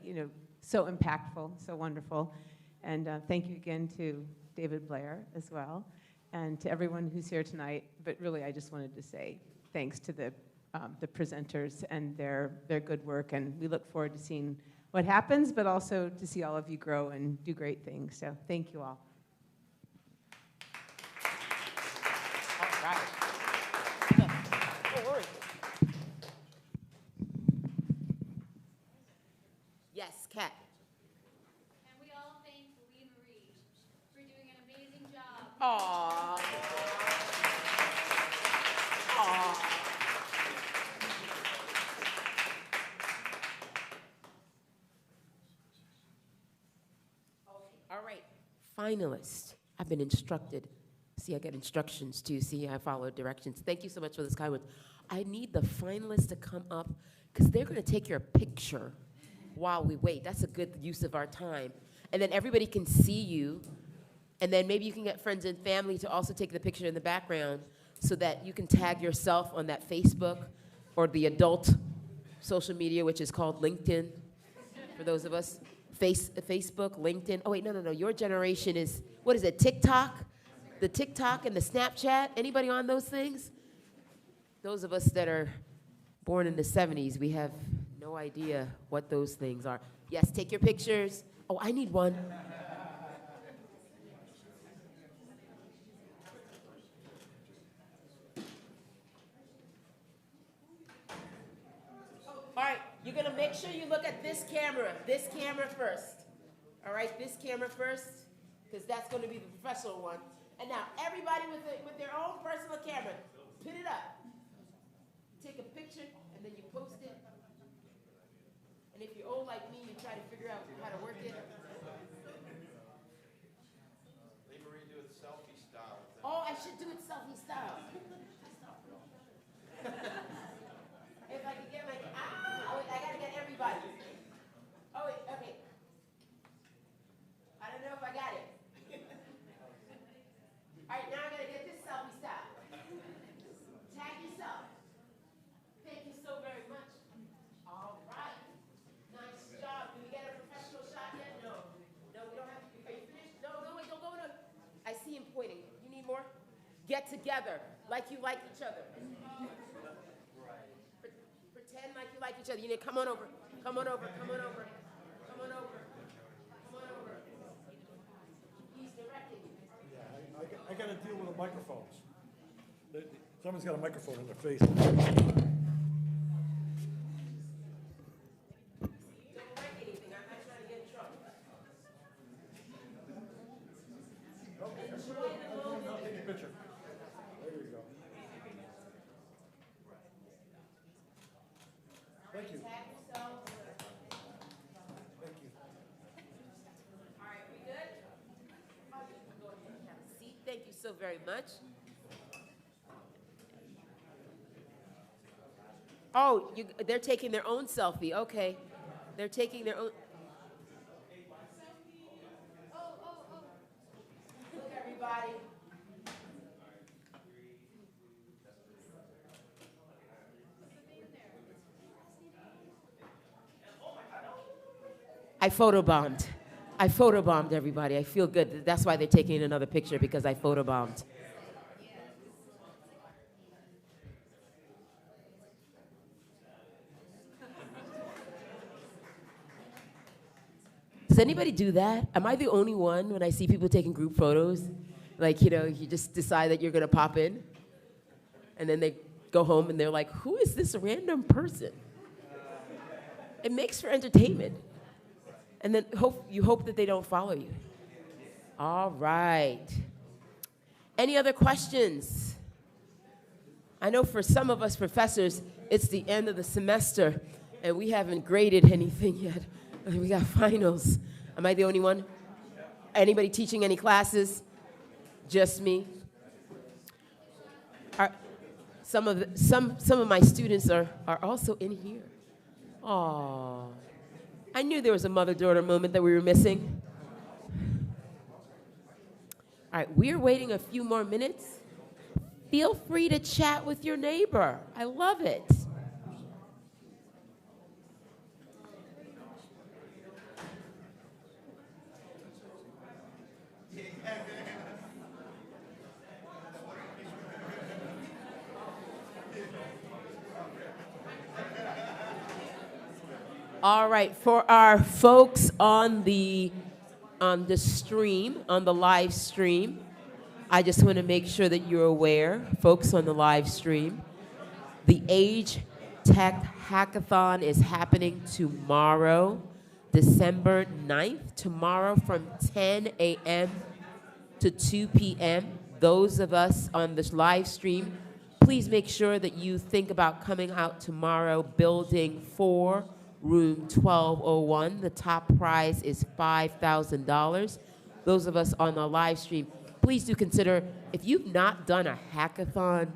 so impactful, so wonderful. And thank you again to David Blair as well, and to everyone who's here tonight. But really, I just wanted to say thanks to the presenters and their good work, and we look forward to seeing what happens, but also to see all of you grow and do great things. So thank you all. Yes, Kat. And we all thank Lee Marie for doing an amazing job. Aww. Aww. All right, finalists. I've been instructed. See, I get instructions too. See, I follow directions. Thank you so much for this kind words. I need the finalists to come up because they're going to take your picture while we wait. That's a good use of our time. And then everybody can see you. And then maybe you can get friends and family to also take the picture in the background so that you can tag yourself on that Facebook or the adult social media, which is called LinkedIn, for those of us. Facebook, LinkedIn. Oh, wait, no. Your generation is, what is it, TikTok? The TikTok and the Snapchat? Anybody on those things? Those of us that are born in the 70s, we have no idea what those things are. Yes, take your pictures. Oh, I need one. All right, you're gonna make sure you look at this camera first. All right, this camera first, because that's gonna be the professional one. And now, everybody with their own personal camera, put it up. Take a picture, and then you post it And if you're old like me, you try to figure out how to work it. Leave Marie do it selfie style. Oh, I should do it selfie style. If I could get my, wait, I gotta get everybody. Oh, wait, okay. I don't know if I got it. All right, now I gotta get this selfie style. Tag yourself. Thank you so very much. All right. Nice job. Did we get a professional shot yet? No. No, we don't have to. Are you finished? No, wait, don't go. No. I see him pointing. You need more? Get together like you like each other. Pretend like you like each other. You need to come on over. Come on over. Come on over. Come on over. Come on over. He's directing you. Yeah, I got to deal with the microphones. Someone's got a microphone in their face. Don't break anything. I'm not trying to get in trouble. Enjoy the moment. I'll take a picture. There you go. Thank you. Tag yourself. Thank you. All right, we good? Go ahead and have a seat. Thank you so very much. Oh, they're taking their own selfie. Okay. They're taking their own. Look, everybody. I photobombed. I photobombed everybody. I feel good. That's why they're taking another picture, because I photobombed. Does anybody do that? Am I the only one when I see people taking group photos? Like, you just decide that you're going to pop in, and then they go home and they're like, who is this random person? It makes for entertainment. And then you hope that they don't follow you. All right. Any other questions? I know for some of us professors, it's the end of the semester, and we haven't graded anything yet. We got finals. Am I the only one? Anybody teaching any classes? Just me? Some of my students are also in here. Aww. I knew there was a mother-daughter moment that we were missing. All right, we're waiting a few more minutes. Feel free to chat with your neighbor. I love it. All right, for our folks on the stream, on the live stream, I just want to make sure that you're aware, folks on the live stream, the Age Tech Hackathon is happening tomorrow, December 9th, tomorrow from 10 a.m. to 2 p.m. Those of us on this live stream, please make sure that you think about coming out tomorrow, building 4, room 1201. The top prize is $5,000. Those of us on the live stream, please do consider, if you've not done a hackathon,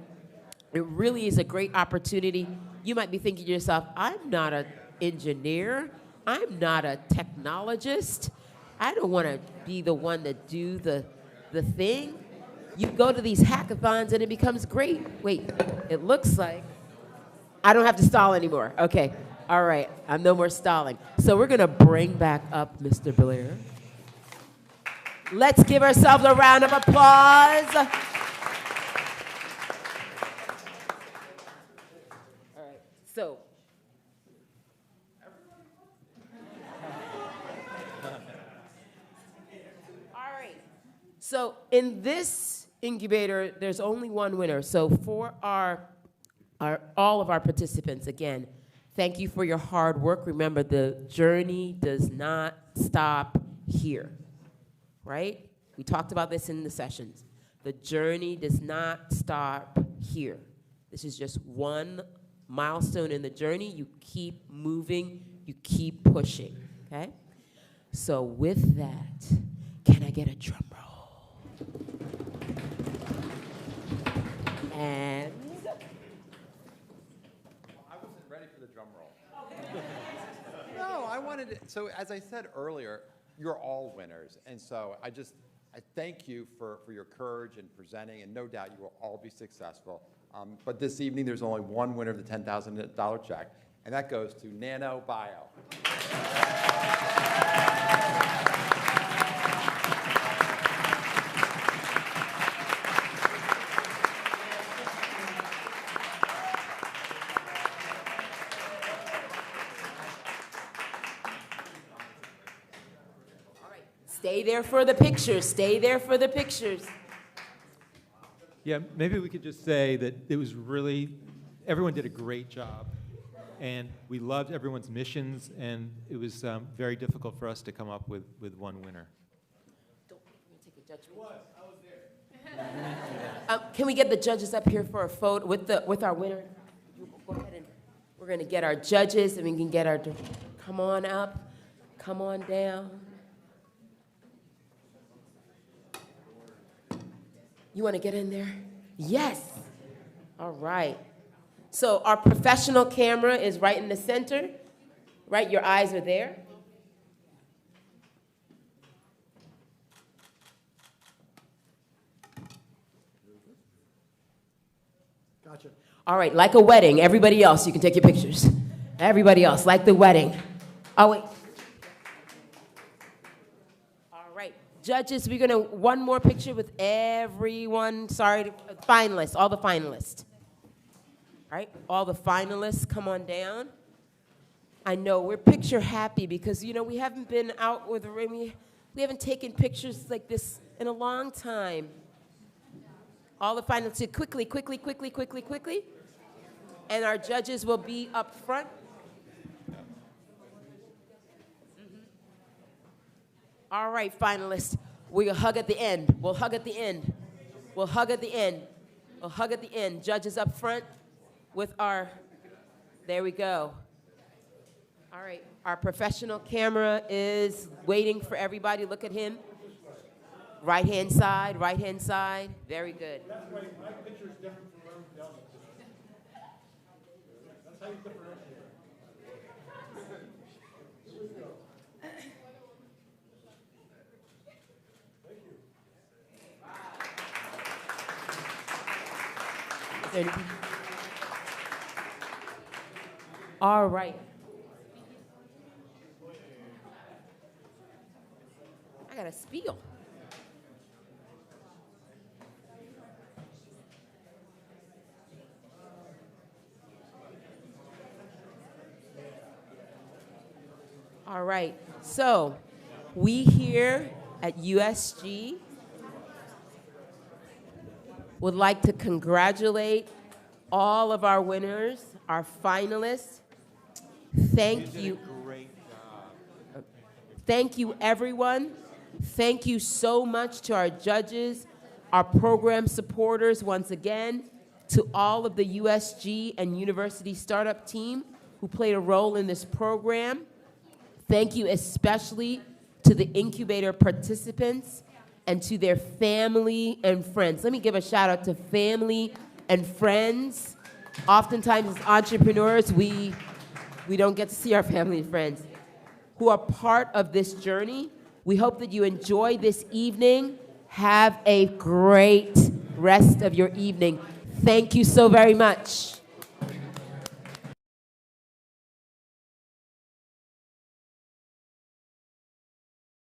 it really is a great opportunity. You might be thinking to yourself, I'm not an engineer. I'm not a technologist. I don't want to be the one to do the thing. You go to these hackathons and it becomes great. Wait, it looks like I don't have to stall anymore. Okay. All right, I'm no more stalling. So we're gonna bring back up Mr. Blair. Let's give ourselves a round of applause. All right, so. All right, so in this incubator, there's only one winner. So for all of our participants, again, thank you for your hard work. Remember, the journey does not stop here, right? We talked about this in the sessions. The journey does not stop here. This is just one milestone in the journey. You keep moving You keep pushing, okay? So with that, can I get a drum roll? And I wasn't ready for the drum roll. No, I wanted to, so as I said earlier, you're all winners. And so I thank you for your courage in presenting, and no doubt you will all be successful. But this evening, there's only one winner of the $10,000 check, and that goes to Nano Bio. stay there for the pictures. Stay there for the pictures. Yeah, maybe we could just say that it was really, everyone did a great job, and we loved everyone's missions, and it was very difficult for us to come up with one winner. Can we get the judges up here for a photo with our winner? Go ahead, and we're going to get our judges, and we can get our, come on up, come on down. You want to get in there? Yes. All right. So our professional camera is right in the center, right? Your eyes are there. Gotcha. All right, like a wedding. Everybody else, you can take your pictures. Everybody else, like the wedding. Oh, wait. All right, judges, we're gonna, one more picture with everyone, sorry, finalists, all the finalists. All right, all the finalists, come on down. I know, we're picture happy because, you know, we haven't been out with, we haven't taken pictures like this in a long time. All the finalists, quickly. And our judges will be up front. All right, finalists, we'll hug at the end. We'll hug at the end. We'll hug at the end. We'll hug at the end. Judges up front with our, there we go. All right, our professional camera is waiting for everybody. Look at him. Right-hand side, right-hand side. Very good. That's why my picture is different from everybody else's picture. That's how you differentiate. Here we go. Thank you. All right. I got a spiel. All right, so we here at USG would like to congratulate all of our winners, our finalists. Thank you. Great job. Thank you, everyone. Thank you so much to our judges, our program supporters, once again, to all of the USG and University Startup team who played a role in this program. Thank you especially to the Incubator participants and to their family and friends. Let me give a shout out to family and friends. Oftentimes as entrepreneurs, we don't get to see our family and friends who are part of this journey. We hope that you enjoy this evening. Have a great rest of your evening. Thank you so very much.